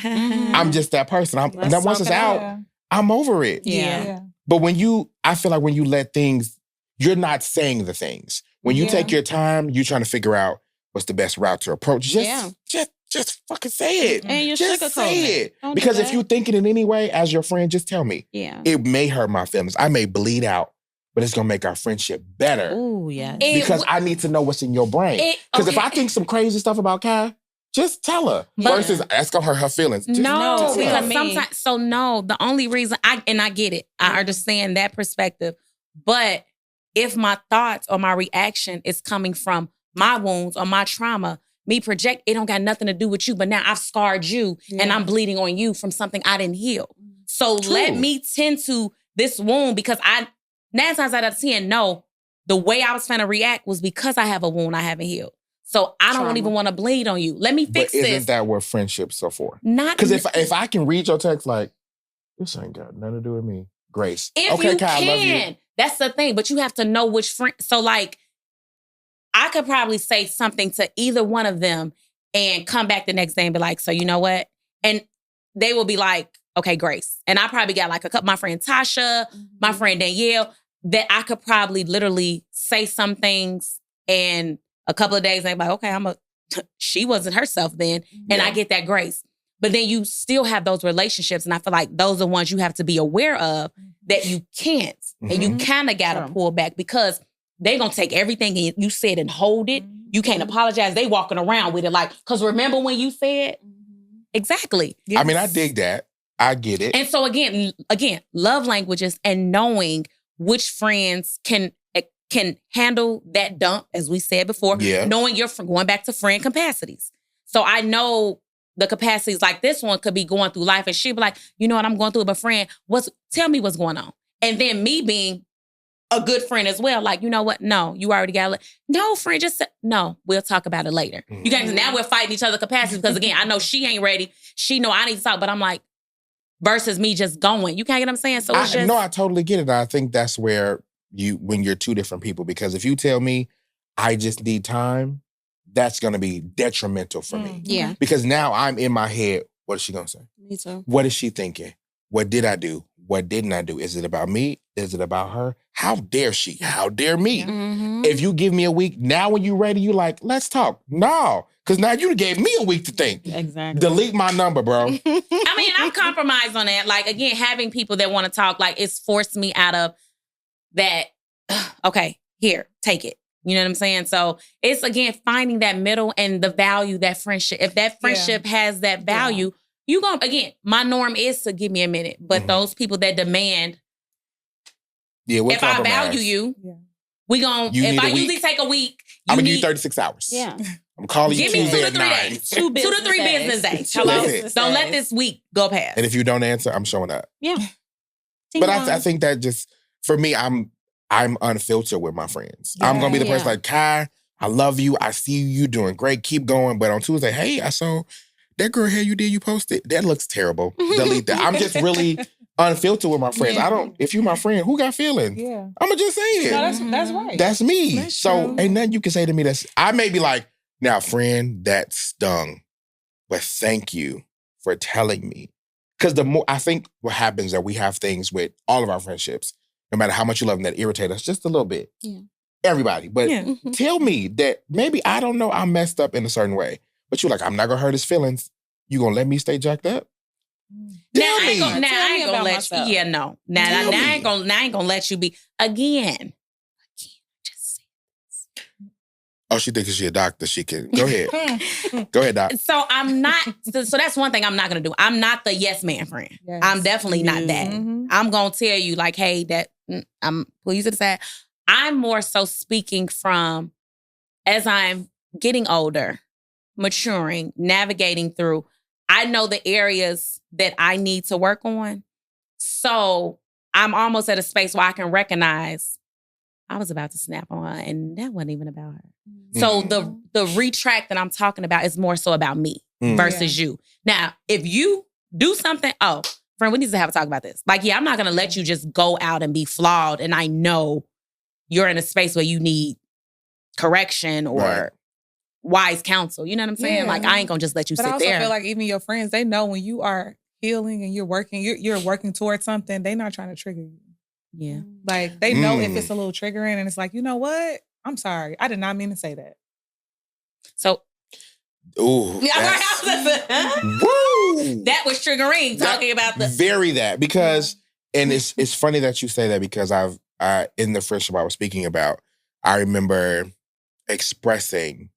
Speaker 2: I'm just that person. And then once it's out, I'm over it.
Speaker 1: Yeah.
Speaker 2: But I feel like when you let things, you're not saying the things. When you take your time, you're trying to figure out what's the best route to approach. Just fucking say it.
Speaker 4: And you
Speaker 2: just say it.
Speaker 4: Don't
Speaker 2: because if you think it in any way, as your friend, just tell me.
Speaker 4: Yeah.
Speaker 2: It may hurt my feelings. I may bleed out, but it's going to make our friendship better.
Speaker 4: Ooh, yeah.
Speaker 2: Because I need to know what's in your brain. Because if I think some crazy stuff about Kai, just tell her. Versus that's going to hurt her feelings. Just
Speaker 1: no, because sometimes, the only reason, I get it. I understand that perspective. But if my thoughts or my reaction is coming from my wounds or my trauma, me project, it don't got nothing to do with you, but now I've scarred you and I'm bleeding on you from something I didn't heal. So let me tend to this wound, because 9 times out of 10, no, the way I was trying to react was because I have a wound I haven't healed. So I don't even want to bleed on you. Let me fix this.
Speaker 2: Isn't that what friendships are for?
Speaker 1: Not
Speaker 2: because if I can read your text like, this ain't got nothing to do with me, Grace.
Speaker 1: If
Speaker 2: okay,
Speaker 1: you
Speaker 2: Kai,
Speaker 1: can,
Speaker 2: I love you.
Speaker 1: That's the thing. But you have to know which friend. So like, I could probably say something to either one of them and come back the next day and be like, so you know what? And they will be like, okay, Grace. And I probably got like a couple, my friend Tasha, my friend Danielle, that I could probably literally say some things and a couple of days, I'm like, okay, she wasn't herself then. And I get that grace. But then you still have those relationships. And I feel like those are ones you have to be aware of that you can't. And you kind of got to pull back, because they going to take everything you said and hold it. You can't apologize. They walking around with it like, because remember when you said? Exactly.
Speaker 2: Yes. I mean, I dig that. I get it.
Speaker 1: And so again, love languages and knowing which friends can handle that dump, as we said before, knowing you're going back to friend capacities. So I know the capacities like this one could be going through life and she'd be like, you know what, I'm going through it, but friend, tell me what's going on. And then me being a good friend as well, like, you know what, no, you already got it. No, friend, no, we'll talk about it later. You guys, now we're fighting each other's capacities, because again, I know she ain't ready. She know I need to talk, but I'm like, versus me just going. You can't get what I'm saying? So it's just...
Speaker 2: No, I totally get it. I think that's where when you're two different people, because if you tell me I just need time, that's going to be detrimental for me.
Speaker 4: Yeah.
Speaker 2: Because now I'm in my head, what is she going to say?
Speaker 4: Me too.
Speaker 2: What is she thinking? What did I do? What didn't I do? Is it about me? Is it about her? How dare she? How dare me? If you give me a week, now when you're ready, you like, let's talk. No, because now you gave me a week to think.
Speaker 4: Exactly.
Speaker 2: Delete my number, bro.
Speaker 1: I mean, I've compromised on that. Like, again, having people that want to talk, like, it's forced me out of that, okay, here, take it. You know what I'm saying? So it's, again, finding that middle and the value, that friendship. If that friendship has that value, you going to, again, my norm is to give me a minute. But those people that demand, if I value you, we going to, if I usually take a week,
Speaker 2: I'm going to give you 36 hours.
Speaker 4: Yeah.
Speaker 2: I'm calling you Tuesday at 9.
Speaker 1: 2 to 3 business days. Hello? Don't let this week go past.
Speaker 2: And if you don't answer, I'm showing up.
Speaker 4: Yeah.
Speaker 2: But I think that just, for me, I'm unfiltered with my friends. Yeah. I'm going to be the person like, Kai, I love you. I see you doing great. Keep going. But on Tuesday, hey, I saw that girl hair you did, you posted. That looks terrible. Delete that. I'm just really unfiltered with my friends. If you my friend, who got feelings? Yeah. I'm going to just say it.
Speaker 3: No, that's right.
Speaker 2: That's me.
Speaker 3: That's
Speaker 2: so
Speaker 3: true.
Speaker 2: Ain't nothing you can say to me I may be like, now, friend, that stung. But thank you for telling me. Because I think what happens that we have things with all of our friendships, no matter how much you love them, that irritate us just a little bit. Yeah. Everybody. But tell me that maybe I don't know, I'm messed up in a certain way. But you're like, I'm not going to hurt his feelings. You going to let me stay jacked up? Tell me.
Speaker 1: I ain't going to let you. Yeah, no. Now I ain't going to let you be. Again.
Speaker 2: Oh, she thinks she's a doctor. She can. Go ahead. Go ahead, doc.
Speaker 1: So I'm not, so that's one thing I'm not going to do. I'm not the yes man friend. Yes. I'm definitely not that. I'm going to tell you like, hey, that I'm pleased to say. I'm more so speaking from as I'm getting older, maturing, navigating through, I know the areas that I need to work on. So I'm almost at a space where I can recognize I was about to snap on her, and that wasn't even about her. So the retract that I'm talking about is more so about me versus you. Now, if you do something, friend, we need to have a talk about this. Like, I'm not going to let you just go out and be flawed, and I know you're in a space where you need correction or wise counsel. You know what I'm saying? Like, I ain't going to just let you sit there.
Speaker 3: But I also feel like even your friends, they know when you are healing and you're working towards something, they're not trying to trigger you.
Speaker 1: Yeah.
Speaker 3: Like, they know if it's a little triggering and it's like, you know what? I'm sorry. I did not mean to say that.
Speaker 1: So.
Speaker 2: Ooh.
Speaker 1: Woo! That was triggering, talking about the.
Speaker 2: Very that. Because, and it's funny that you say that because in the friendship I was speaking about, I remember expressing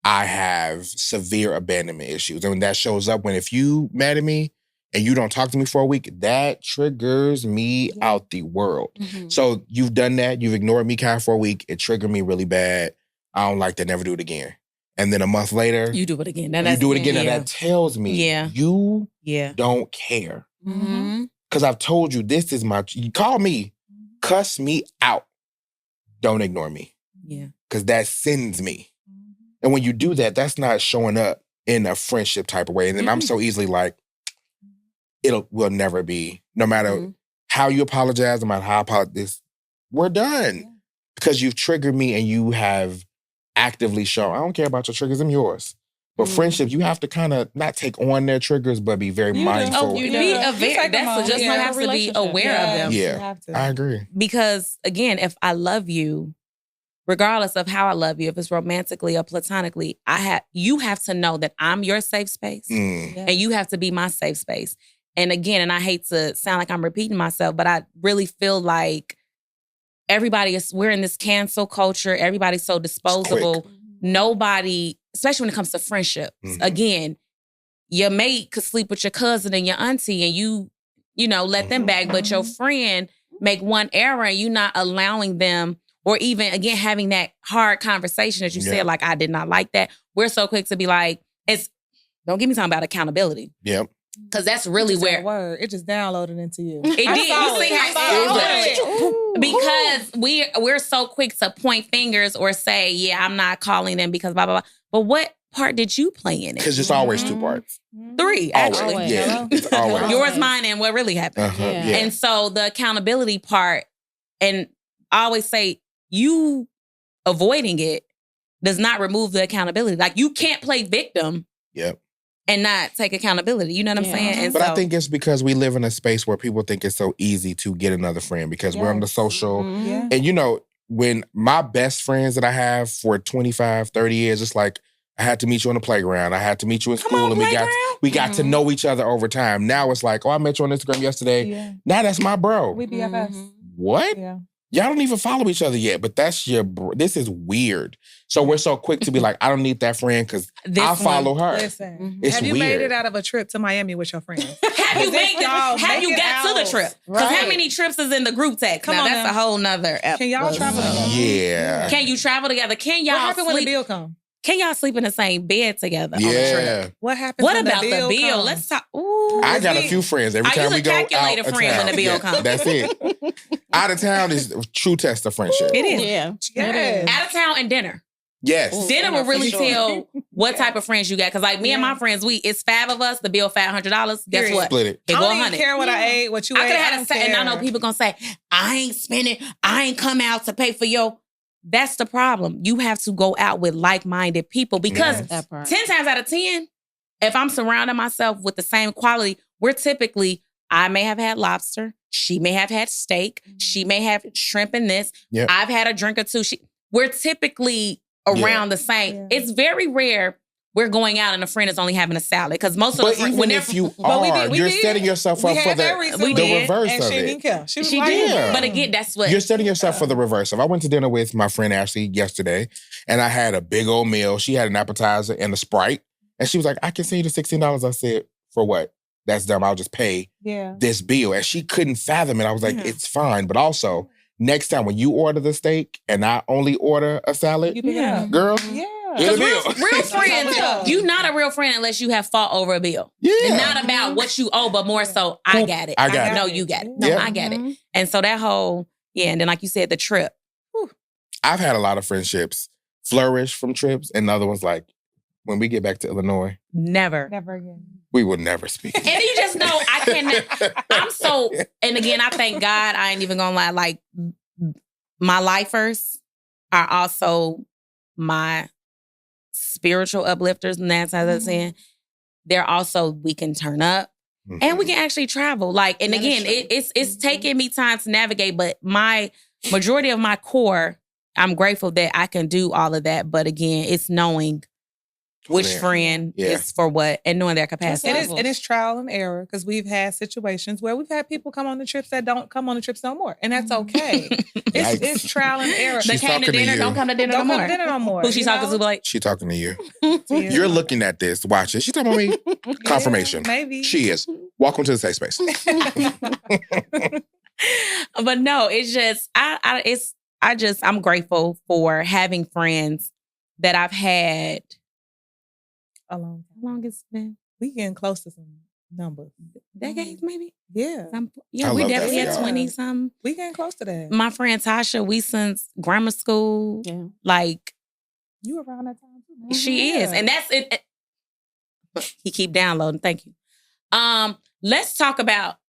Speaker 2: I have severe abandonment issues. And that shows up if you mad at me, and you don't talk to me for a week, that triggers me out the world. So you've done that. You've ignored me kind of for a week. It triggered me really bad. I don't like that. Never do it again. And then a month later,
Speaker 1: you do it again.
Speaker 2: And that tells me you don't care. Because I've told you this is you call me, cuss me out. Don't ignore me.
Speaker 1: Yeah.
Speaker 2: Because that sends me. And when you do that, that's not showing up in a friendship type of way. And then I'm so easily like, will never be, no matter how you apologize, no matter how I apologize, we're done. Because you've triggered me and you have actively shown, I don't care about your triggers, I'm yours. But friendship, you have to kind of not take on their triggers, but be very mindful.
Speaker 1: You be aware. That's just have to be aware of them.
Speaker 2: Yeah, I agree.
Speaker 1: Because again, if I love you, regardless of how I love you, if it's romantically or platonically, you have to know that I'm your safe space, and you have to be my safe space. And again, and I hate to sound like I'm repeating myself, but I really feel like we're in this cancel culture. Everybody's so disposable. Nobody, especially when it comes to friendships. Again, your mate could sleep with your cousin and your auntie and you let them back, but your friend make one error and you not allowing them, or even, again, having that hard conversation that you said, like, I did not like that. We're so quick to be like, don't get me talking about accountability.
Speaker 2: Yep.
Speaker 1: Because that's really where
Speaker 3: it just downloaded into you.
Speaker 1: It did. You see how because we're so quick to point fingers or say, I'm not calling them because blah blah blah. But what part did you play in it?
Speaker 2: Because it's always 2 parts.
Speaker 1: 3, actually.
Speaker 2: Always. Yeah, it's always
Speaker 1: yours, mine, and what really happened. And so the accountability part, and I always say, you avoiding it does not remove the accountability. Like, you can't play victim.
Speaker 2: Yep.
Speaker 1: And not take accountability. You know what I'm saying? And
Speaker 2: but I think it's because we live in a space where people think it's so easy to get another friend because we're on the social. And when my best friends that I have for 25, 30 years, it's like, I had to meet you on the playground. I had to meet you in school. And we got to know each other over time. Now it's like, I met you on Instagram yesterday. Now that's my bro.
Speaker 3: We BFFs.
Speaker 2: What?
Speaker 3: Yeah.
Speaker 2: Y'all don't even follow each other yet, but that's this is weird. So we're so quick to be like, I don't need that friend because I follow her.
Speaker 3: Listen, have you made it out of a trip to Miami with your friends?
Speaker 1: Have you got to the trip? Because how many trips is in the group text? Now that's a whole nother episode.
Speaker 3: Can y'all travel together?
Speaker 2: Yeah.
Speaker 1: Can you travel together? Can y'all
Speaker 3: What happened when the bill come?
Speaker 1: Can y'all sleep in the same bed together on a trip?
Speaker 3: What happens
Speaker 1: What
Speaker 3: when
Speaker 1: about
Speaker 3: the bill
Speaker 1: comes? Let's talk. Ooh,
Speaker 2: I got a few friends. Every time we go out of town. I use a calculator friend when the bill comes. That's it. Out of town is a true test of friendship.
Speaker 1: It is.
Speaker 4: Yeah.
Speaker 1: Yes. Out of town and dinner.
Speaker 2: Yes.
Speaker 1: Dinner will really tell what type of friends you got. Because like me and my friends, it's 5 of us. The bill $500. Guess what?
Speaker 2: Split it.
Speaker 1: It
Speaker 3: I
Speaker 1: go
Speaker 3: don't
Speaker 1: 100.
Speaker 3: care what I ate, what you ate.
Speaker 1: I could have had a set, and I know people gonna say, I ain't spending. I ain't come out to pay for your. That's the problem. You have to go out with like-minded people because 10 times out of 10, if I'm surrounding myself with the same quality, we're typically, I may have had lobster. She may have had steak. She may have shrimp in this. Yep. I've had a drink or two. We're typically around the same. Yeah. It's very rare we're going out and a friend is only having a salad because most of the friends,
Speaker 2: even if you are, you're setting yourself up for the reverse of it.
Speaker 1: She did. But again, that's what
Speaker 2: you're setting yourself for the reverse of. I went to dinner with my friend Ashley yesterday, and I had a big old meal. She had an appetizer and a Sprite, and she was like, "I can send you the $16." I said, "For what? That's dumb. I'll just pay this bill." And she couldn't fathom it. I was like, "It's fine," but also next time when you order the steak and I only order a salad, girl. Yeah.
Speaker 1: Because real friends, you're not a real friend unless you have fought over a bill. Yeah. And not about what you owe, but more so, I got it.
Speaker 2: I got it.
Speaker 1: No, you got it. No, I got it. And so that whole, and then like you said, the trip. Whew.
Speaker 2: I've had a lot of friendships flourish from trips, and other ones like, when we get back to Illinois.
Speaker 1: Never
Speaker 3: again.
Speaker 2: We will never speak.
Speaker 1: And you just know, I cannot, and again, I thank God, I ain't even gonna lie, like, my lifers are also my spiritual uplifters, and that's how I'm saying. They're also, we can turn up and we can actually travel. Like, and again, it's taking me time to navigate, but my majority of my core, I'm grateful that I can do all of that. But again, it's knowing which friend is for what and knowing their capacity.
Speaker 3: And it's trial and error because we've had situations where we've had people come on the trips that don't come on the trips no more. And that's okay. It's trial and error.
Speaker 1: They came to dinner, don't come to dinner no more. Who she talking to, Blake?
Speaker 2: She talking to you. You're looking at this, watch it. She talking about me. Confirmation.
Speaker 3: Maybe.
Speaker 2: She is. Welcome to the safe space.
Speaker 1: But no, it's just, I'm grateful for having friends that I've had.
Speaker 3: A long time.
Speaker 1: How long it's been?
Speaker 3: We getting close to some numbers.
Speaker 1: Decades, maybe?
Speaker 3: Yeah.
Speaker 1: We definitely at 20-something.
Speaker 3: We getting close to that.
Speaker 1: My friend Tasha, we since grammar school. Yeah. Like.
Speaker 3: You around that time too?
Speaker 1: She is. And that's it. He keep downloading. Thank you. Let's talk about,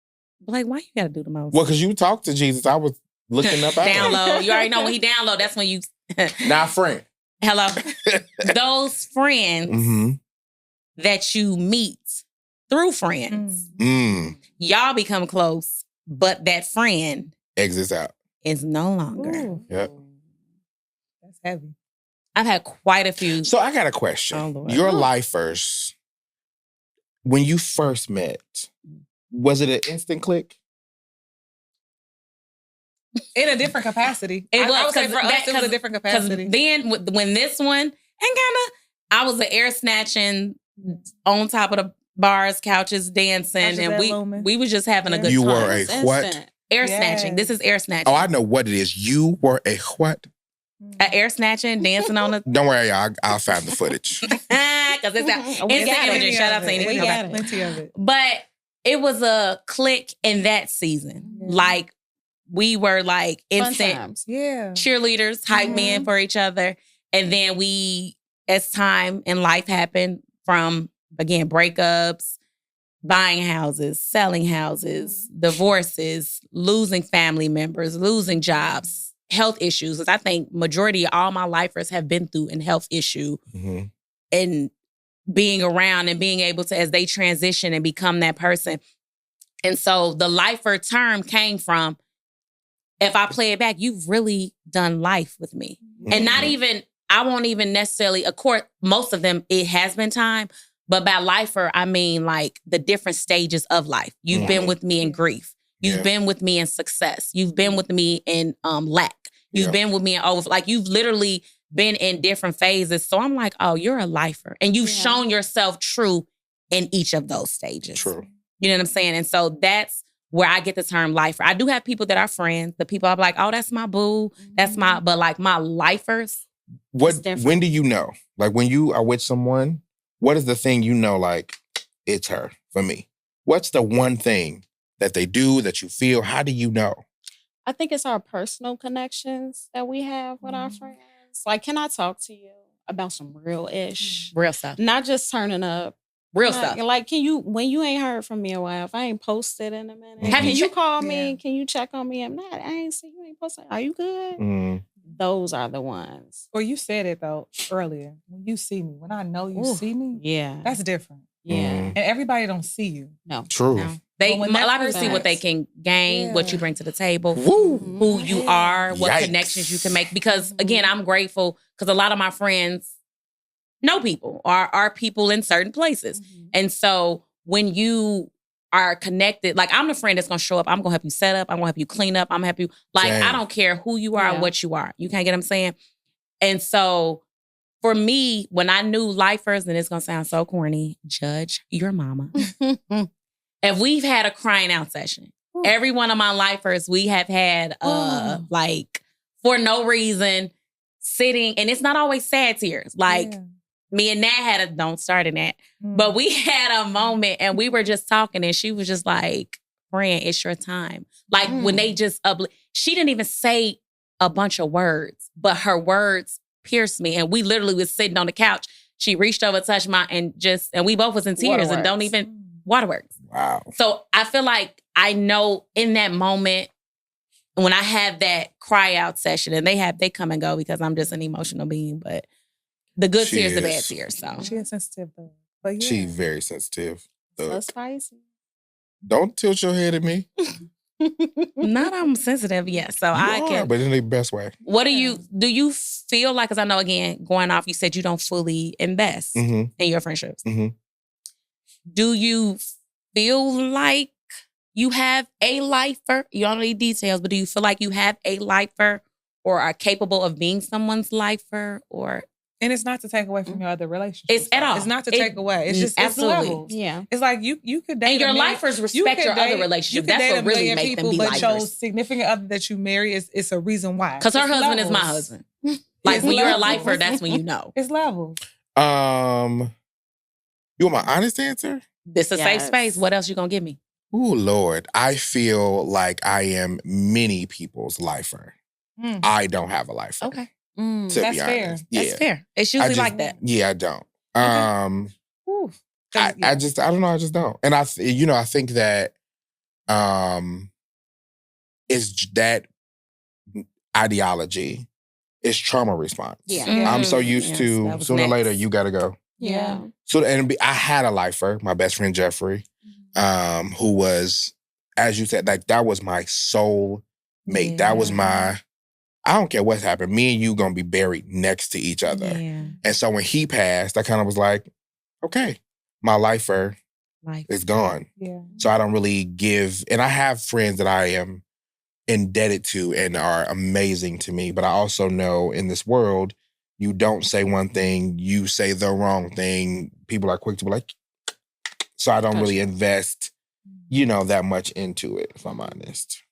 Speaker 1: Blake, why you gotta do the most?
Speaker 2: Well, because you talked to Jesus. I was looking up.
Speaker 1: Download. You already know when he download, that's when you.
Speaker 2: Not friend.
Speaker 1: Hello. Those friends that you meet through friends. Y'all become close, but that friend
Speaker 2: exits out.
Speaker 1: Is no longer.
Speaker 3: Ooh.
Speaker 2: Yep.
Speaker 3: That's heavy.
Speaker 1: I've had quite a few.
Speaker 2: So I got a question.
Speaker 1: Oh, Lord.
Speaker 2: Your lifers, when you first met, was it an instant click?
Speaker 3: In a different capacity.
Speaker 1: It was.
Speaker 3: I would say for us, it was a different capacity.
Speaker 1: Then when this one, I was an air snatching on top of the bars, couches, dancing, and we was just having a good time.
Speaker 2: You were a what?
Speaker 1: Air snatching. This is air snatching.
Speaker 2: Oh, I know what it is. You were a what?
Speaker 1: Air snatching, dancing on the.
Speaker 2: Don't worry, y'all. I'll find the footage.
Speaker 1: Because it's out. It's shout out to
Speaker 3: anybody. We got plenty of it.
Speaker 1: But it was a click in that season. Like we were like instant cheerleaders, hype men for each other, and then we, as time and life happened, from again breakups, buying houses, selling houses, divorces, losing family members, losing jobs, health issues. Because I think majority of all my lifers have been through a health issue, and being around and being able to, as they transition and become that person. And so the lifer term came from, if I play it back, you've really done life with me. And not even, I won't even necessarily, of course, most of them, it has been time. But by lifer, I mean like the different stages of life. You've been with me in grief. You've been with me in success. You've been with me in lack. You've been with me in over. Like, you've literally been in different phases. So I'm like, oh, you're a lifer. And you've shown yourself true in each of those stages.
Speaker 2: True.
Speaker 1: You know what I'm saying? And so that's where I get the term lifer. I do have people that are friends. The people I'm like, oh, that's my boo. That's my, but like my lifers.
Speaker 2: When do you know? Like, when you are with someone, what is the thing you know, like, it's her for me? What's the one thing that they do that you feel? How do you know?
Speaker 4: I think it's our personal connections that we have with our friends. Like, can I talk to you about some real ish?
Speaker 1: Real stuff.
Speaker 4: Not just turning up.
Speaker 1: Real stuff.
Speaker 4: Like, can you, when you ain't heard from me a while, if I ain't posted in a minute, can you call me? Can you check on me? I'm not, I ain't see you ain't posted. Are you good? Those are the ones.
Speaker 3: Or you said it though earlier. When you see me, when I know you see me, that's different.
Speaker 4: And
Speaker 3: everybody don't see you.
Speaker 4: No.
Speaker 2: True.
Speaker 1: No. A lot of people see what they can gain, what you bring to the table,
Speaker 2: Woo.
Speaker 1: who you are, what
Speaker 2: Yikes.
Speaker 1: connections you can make. Because again, I'm grateful because a lot of my friends know people or are people in certain places. And so when you are connected, like, I'm the friend that's going to show up. I'm going to help you set up. I'm going to help you clean up. I'm going to help you. Like, I don't care who you are or what you are. You can't get what I'm saying? And so for me, when I knew lifers, and it's going to sound so corny, judge your mama. If we've had a crying out session, every one of my lifers, we have had, like, for no reason, sitting, and it's not always sad tears. Like, me and Nat had don't start in that, but we had a moment and we were just talking and she was just like, friend, it's your time. Like, when they just, she didn't even say a bunch of words, but her words pierced me. And we literally was sitting on the couch. She reached over, touched my, and we both was in tears and don't even, waterworks.
Speaker 2: Wow.
Speaker 1: So I feel like I know in that moment when I have that cry out session, and they come and go because I'm just an emotional being, but the good tears, the bad tears. So
Speaker 3: she is sensitive, but
Speaker 2: she very sensitive.
Speaker 4: So spicy.
Speaker 2: Don't tilt your head at me.
Speaker 1: Not I'm sensitive, so
Speaker 2: you are, but in the best way.
Speaker 1: What do you feel like? Because I know, again, going off, you said you don't fully invest in your friendships. Do you feel like you have a lifer? You don't need details, but do you feel like you have a lifer or are capable of being someone's lifer? Or
Speaker 3: and it's not to take away from your other relationships.
Speaker 1: It's at all.
Speaker 3: It's not to take away. It's just
Speaker 1: absolutely.
Speaker 3: It's levels.
Speaker 4: Yeah.
Speaker 3: It's like you could date
Speaker 1: and your lifers respect your other relationship. That's what really makes them be
Speaker 3: but
Speaker 1: lifers.
Speaker 3: Your significant other that you marry is a reason why.
Speaker 1: Because her husband is my husband. Like, when you're a lifer, that's when you know.
Speaker 3: It's levels.
Speaker 2: You want my honest answer?
Speaker 1: This is a safe space. What else you gonna give me?
Speaker 2: Oh, Lord. I feel like I am many people's lifer. I don't have a lifer.
Speaker 1: Okay.
Speaker 2: To
Speaker 3: That's
Speaker 2: be honest.
Speaker 3: fair.
Speaker 2: Yeah.
Speaker 1: That's fair. It's usually like that.
Speaker 2: Yeah, I don't.
Speaker 3: Okay.
Speaker 2: I don't know. I just don't. And I think that is that ideology is trauma response.
Speaker 4: Yeah.
Speaker 2: I'm so used to sooner or later you got to go.
Speaker 4: Yeah.
Speaker 2: So I had a lifer, my best friend Jeffrey, who was, as you said, like, that was my soul mate. That was my, I don't care what's happened. Me and you gonna be buried next to each other.
Speaker 1: Yeah.
Speaker 2: And so when he passed, I kind of was like, okay, my lifer is gone.
Speaker 3: Yeah.
Speaker 2: So I don't really give, and I have friends that I am indebted to and are amazing to me. But I also know in this world, you don't say one thing, you say the wrong thing. People are quick to be like, so I don't really invest, that much into it, if I'm honest.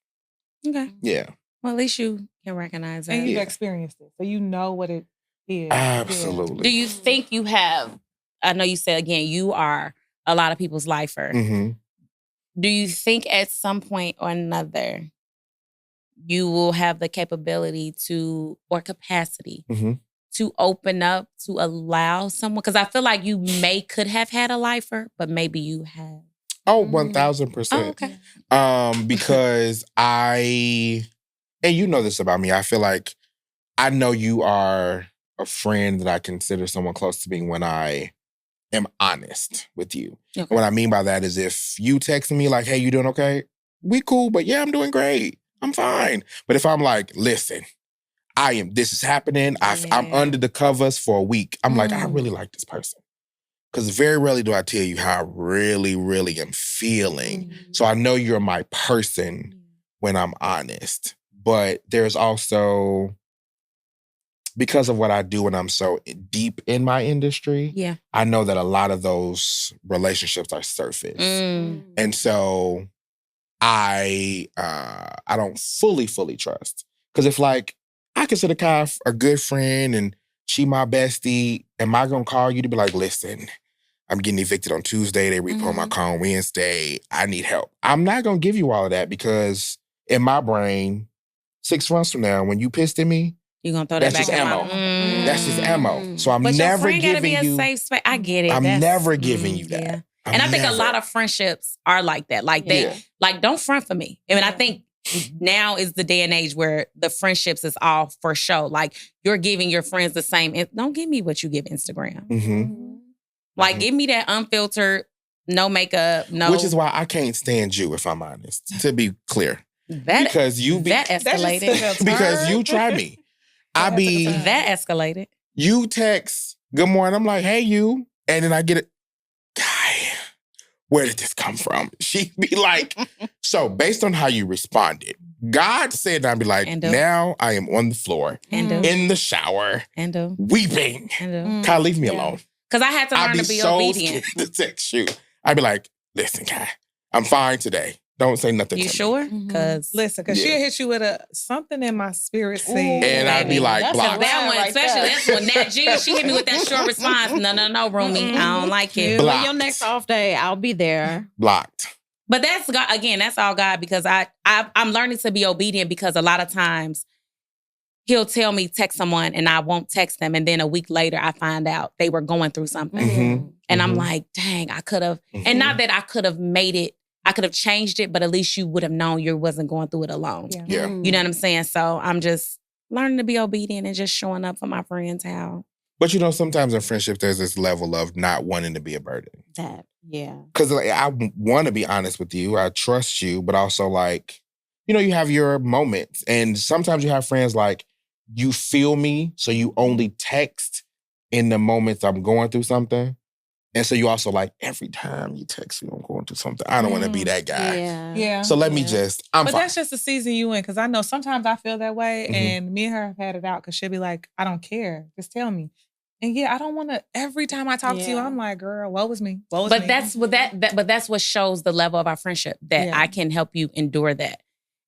Speaker 1: Okay.
Speaker 2: Yeah.
Speaker 1: Well, at least you can recognize that.
Speaker 3: And you've experienced it. So you know what it is.
Speaker 2: Absolutely.
Speaker 1: Yeah. Do you think you have, I know you said, again, you are a lot of people's lifer. Do you think at some point or another, you will have the capability to, or capacity, to open up, to allow someone? Because I feel like you could have had a lifer, but maybe you have.
Speaker 2: Oh, 1,000%.
Speaker 1: Oh, okay.
Speaker 2: Because and you know this about me, I feel like I know you are a friend that I consider someone close to me when I am honest with you. Okay. What I mean by that is if you text me like, hey, you doing okay? We cool, but yeah, I'm doing great. I'm fine. But if I'm like, listen, this is happening. I'm under the covers for a week. I'm like, I really like this person. Because very rarely do I tell you how I really, really am feeling. So I know you're my person when I'm honest. But there's also, because of what I do and I'm so deep in my industry, I know that a lot of those relationships are surface. And so I don't fully trust. Because if like, I consider Kai a good friend and she my bestie, am I going to call you to be like, listen, I'm getting evicted on Tuesday. They repo my car on Wednesday. I need help. I'm not going to give you all of that because in my brain, 6 months from now, when you pissed at me,
Speaker 1: you're going to throw that back
Speaker 2: in ammo. That's just ammo. So I'm
Speaker 1: but
Speaker 2: never
Speaker 1: your friend
Speaker 2: giving
Speaker 1: gotta be
Speaker 2: you.
Speaker 1: a safe space. I get it.
Speaker 2: I'm never giving you that.
Speaker 1: Yeah. And I think a lot of friendships are like that. Like they, like, don't front for me. I mean, I think now is the day and age where the friendships is all for show. Like you're giving your friends the same. Don't give me what you give Instagram. Like give me that unfiltered, no makeup, no.
Speaker 2: Which is why I can't stand you, if I'm honest. To be clear, because you
Speaker 1: that escalated.
Speaker 2: Because you try me. That
Speaker 1: escalated.
Speaker 2: You text good morning. I'm like, hey you, and then I get it. Guy, where did this come from? She'd be like, so based on how you responded, God said, I'd be like, now I am on the floor, in the shower, weeping. Kai, leave me alone.
Speaker 1: Because I had to learn to be obedient.
Speaker 2: To text you. I'd be like, listen, Kai, I'm fine today. Don't say nothing to me.
Speaker 1: You sure? Because
Speaker 3: listen, because she'll hit you with something in my spirit said.
Speaker 2: And I'd be like, blocked.
Speaker 1: That one, especially that's when Nat G, she hit me with that short response. No, roomie. I don't like it.
Speaker 4: On your next off day, I'll be there.
Speaker 2: Blocked.
Speaker 1: But that's God, again, that's all God, because I'm learning to be obedient, because a lot of times he'll tell me text someone and I won't text them. And then a week later, I find out they were going through something. And I'm like, dang, I could have. And not that I could have made it, I could have changed it, but at least you would have known you wasn't going through it alone.
Speaker 2: Yeah.
Speaker 1: You know what I'm saying? So I'm just learning to be obedient and just showing up for my friends how.
Speaker 2: But sometimes in friendship, there's this level of not wanting to be a burden. Because like, I want to be honest with you. I trust you, but also like, you have your moments. And sometimes you have friends like, you feel me, so you only text in the moments I'm going through something. And so you also like, every time you text me, I'm going through something. I don't want to be that guy.
Speaker 3: Yeah.
Speaker 2: So let me I'm
Speaker 3: But
Speaker 2: fine.
Speaker 3: that's just the season you in, because I know sometimes I feel that way, and me and her have had it out, because she'll be like, I don't care. Just tell me. And I don't want to, every time I talk to you, I'm like, girl, woe was me.
Speaker 1: But that's what shows the level of our friendship, that I can help you endure that.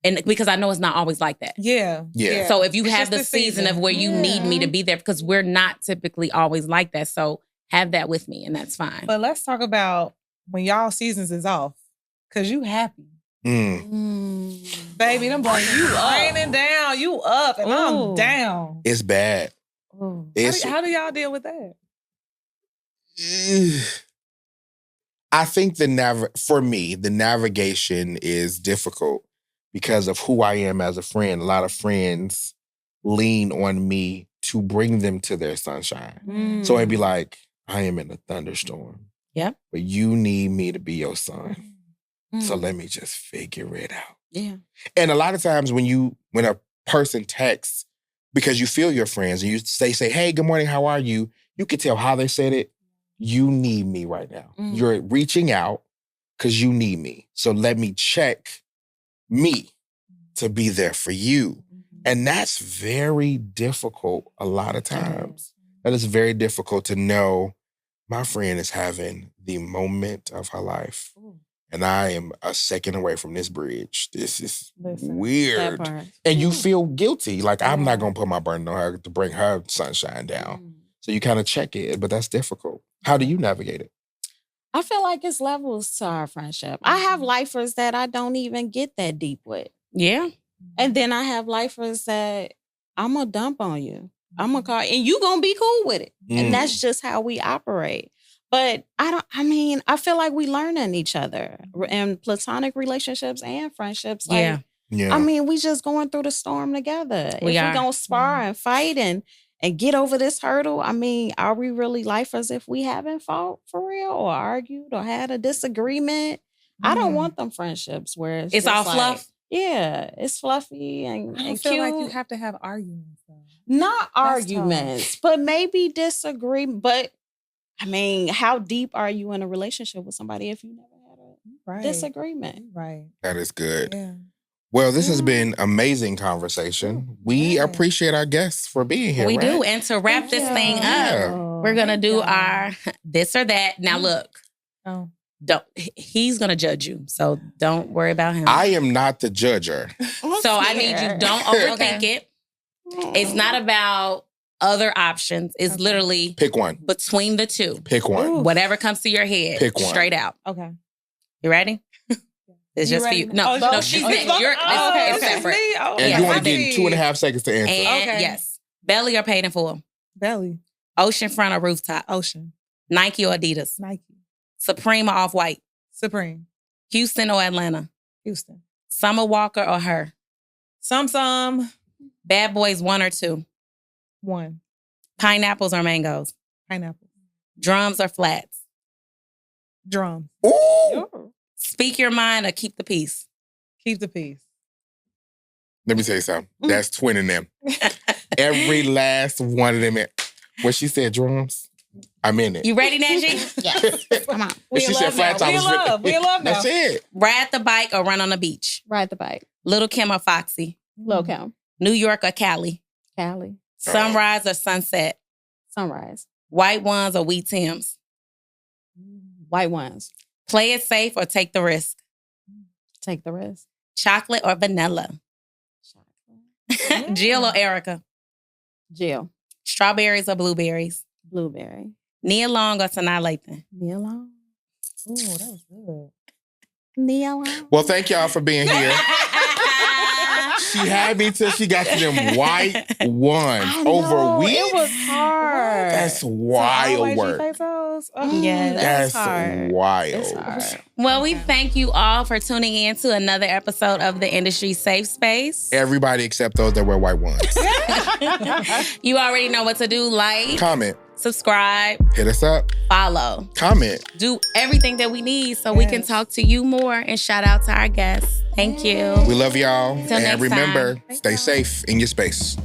Speaker 1: And because I know it's not always like that.
Speaker 3: Yeah.
Speaker 1: So if you have the season of where you need me to be there, because we're not typically always like that. So have that with me, and that's fine.
Speaker 3: But let's talk about when y'all seasons is off, because you happy. Baby, them boys, you raining down, you up, and I'm down.
Speaker 2: It's bad.
Speaker 3: How do y'all deal with that?
Speaker 2: I think for me, the navigation is difficult because of who I am as a friend. A lot of friends lean on me to bring them to their sunshine. So it'd be like, I am in a thunderstorm.
Speaker 1: Yep.
Speaker 2: But you need me to be your sun. So let me just figure it out.
Speaker 4: Yeah.
Speaker 2: And a lot of times when a person texts, because you feel your friends and you say, hey, good morning, how are you? You can tell how they said it. You need me right now. You're reaching out because you need me. So let me check me to be there for you. And that's very difficult a lot of times. That is very difficult to know my friend is having the moment of her life. And I am a second away from this bridge. This is weird. And you feel guilty. Like, I'm not going to put my burden on her to bring her sunshine down. So you kind of check it, but that's difficult. How do you navigate it?
Speaker 4: I feel like it's levels to our friendship. I have lifers that I don't even get that deep with.
Speaker 1: Yeah.
Speaker 4: And then I have lifers that I'm going to dump on you. I'm going to call, and you going to be cool with it. And that's just how we operate. But I feel like we learn in each other in platonic relationships and friendships. Like, I mean, we just going through the storm together. If we're going to spar and fight and get over this hurdle, I mean, are we really lifers if we haven't fought for real or argued or had a disagreement? I don't want them friendships where it's
Speaker 1: all
Speaker 4: like,
Speaker 1: fluff.
Speaker 4: Yeah, it's fluffy and
Speaker 3: I feel like you have to have arguments, though.
Speaker 4: Not arguments, but maybe disagree. But I mean, how deep are you in a relationship with somebody if you never had a disagreement?
Speaker 3: Right.
Speaker 2: That is good.
Speaker 3: Yeah.
Speaker 2: Well, this has been amazing conversation. We appreciate our guests for being here.
Speaker 1: We
Speaker 2: right?
Speaker 1: do. And to wrap this thing up, we're going to do our this or that. Now, look. He's gonna judge you, so don't worry about him.
Speaker 2: I am not the judger.
Speaker 1: So I need you, don't overthink it. It's not about other options. It's literally
Speaker 2: pick one.
Speaker 1: Between the two.
Speaker 2: Pick one.
Speaker 1: Ooh. Whatever comes to your head.
Speaker 2: Pick one.
Speaker 1: Straight out.
Speaker 3: Okay.
Speaker 1: You ready? It's just for you. No, she's next. It's separate.
Speaker 2: And you want to get 2.5 seconds to answer.
Speaker 1: And yes. Belly or paid in full?
Speaker 3: Belly.
Speaker 1: Oceanfront or rooftop?
Speaker 3: Ocean.
Speaker 1: Nike or Adidas?
Speaker 3: Nike.
Speaker 1: Supreme or Off-White?
Speaker 3: Supreme.
Speaker 1: Houston or Atlanta?
Speaker 3: Houston.
Speaker 1: Summer Walker or her?
Speaker 3: Some.
Speaker 1: Bad Boys 1 or 2?
Speaker 3: 1.
Speaker 1: Pineapples or mangoes?
Speaker 3: Pineapple.
Speaker 1: Drums or flats?
Speaker 3: Drum.
Speaker 2: Ooh.
Speaker 1: Speak your mind or keep the peace?
Speaker 3: Keep the peace.
Speaker 2: Let me tell you something. That's twinning them. Every last one of them. When she said drums, I'm in it.
Speaker 1: You ready, Najee?
Speaker 4: Yes. Come on.
Speaker 2: We in love now.
Speaker 3: We in love now.
Speaker 2: That's it.
Speaker 1: Ride the bike or run on the beach?
Speaker 4: Ride the bike.
Speaker 1: Little Kim or Foxy?
Speaker 4: Lil' Kim.
Speaker 1: New York or Cali?
Speaker 4: Cali.
Speaker 1: Sunrise or sunset?
Speaker 4: Sunrise.
Speaker 1: White ones or wheat Tims?
Speaker 4: White ones.
Speaker 1: Play it safe or take the risk?
Speaker 4: Take the risk.
Speaker 1: Chocolate or vanilla?
Speaker 4: Chocolate.
Speaker 1: Jill or Erica?
Speaker 4: Jill.
Speaker 1: Strawberries or blueberries?
Speaker 4: Blueberry.
Speaker 1: Nia Long or Sanaa Lathan?
Speaker 4: Nia Long.
Speaker 3: Ooh, that was good.
Speaker 4: Nia Long.
Speaker 2: Well, thank y'all for being here. She had me till she got to them white ones over wheat.
Speaker 4: It was hard.
Speaker 2: That's wild work.
Speaker 1: Yes,
Speaker 2: that's wild.
Speaker 4: It's hard.
Speaker 1: Well, we thank you all for tuning in to another episode of The Industry Safe Space.
Speaker 2: Everybody except those that wear white ones.
Speaker 1: You already know what to do. Like,
Speaker 2: comment,
Speaker 1: subscribe,
Speaker 2: hit us up,
Speaker 1: follow,
Speaker 2: comment,
Speaker 1: do everything that we need so we can talk to you more, and shout out to our guests. Thank you.
Speaker 2: We love y'all.
Speaker 1: Till
Speaker 2: and
Speaker 1: next
Speaker 2: remember,
Speaker 1: time.
Speaker 2: stay safe in your space.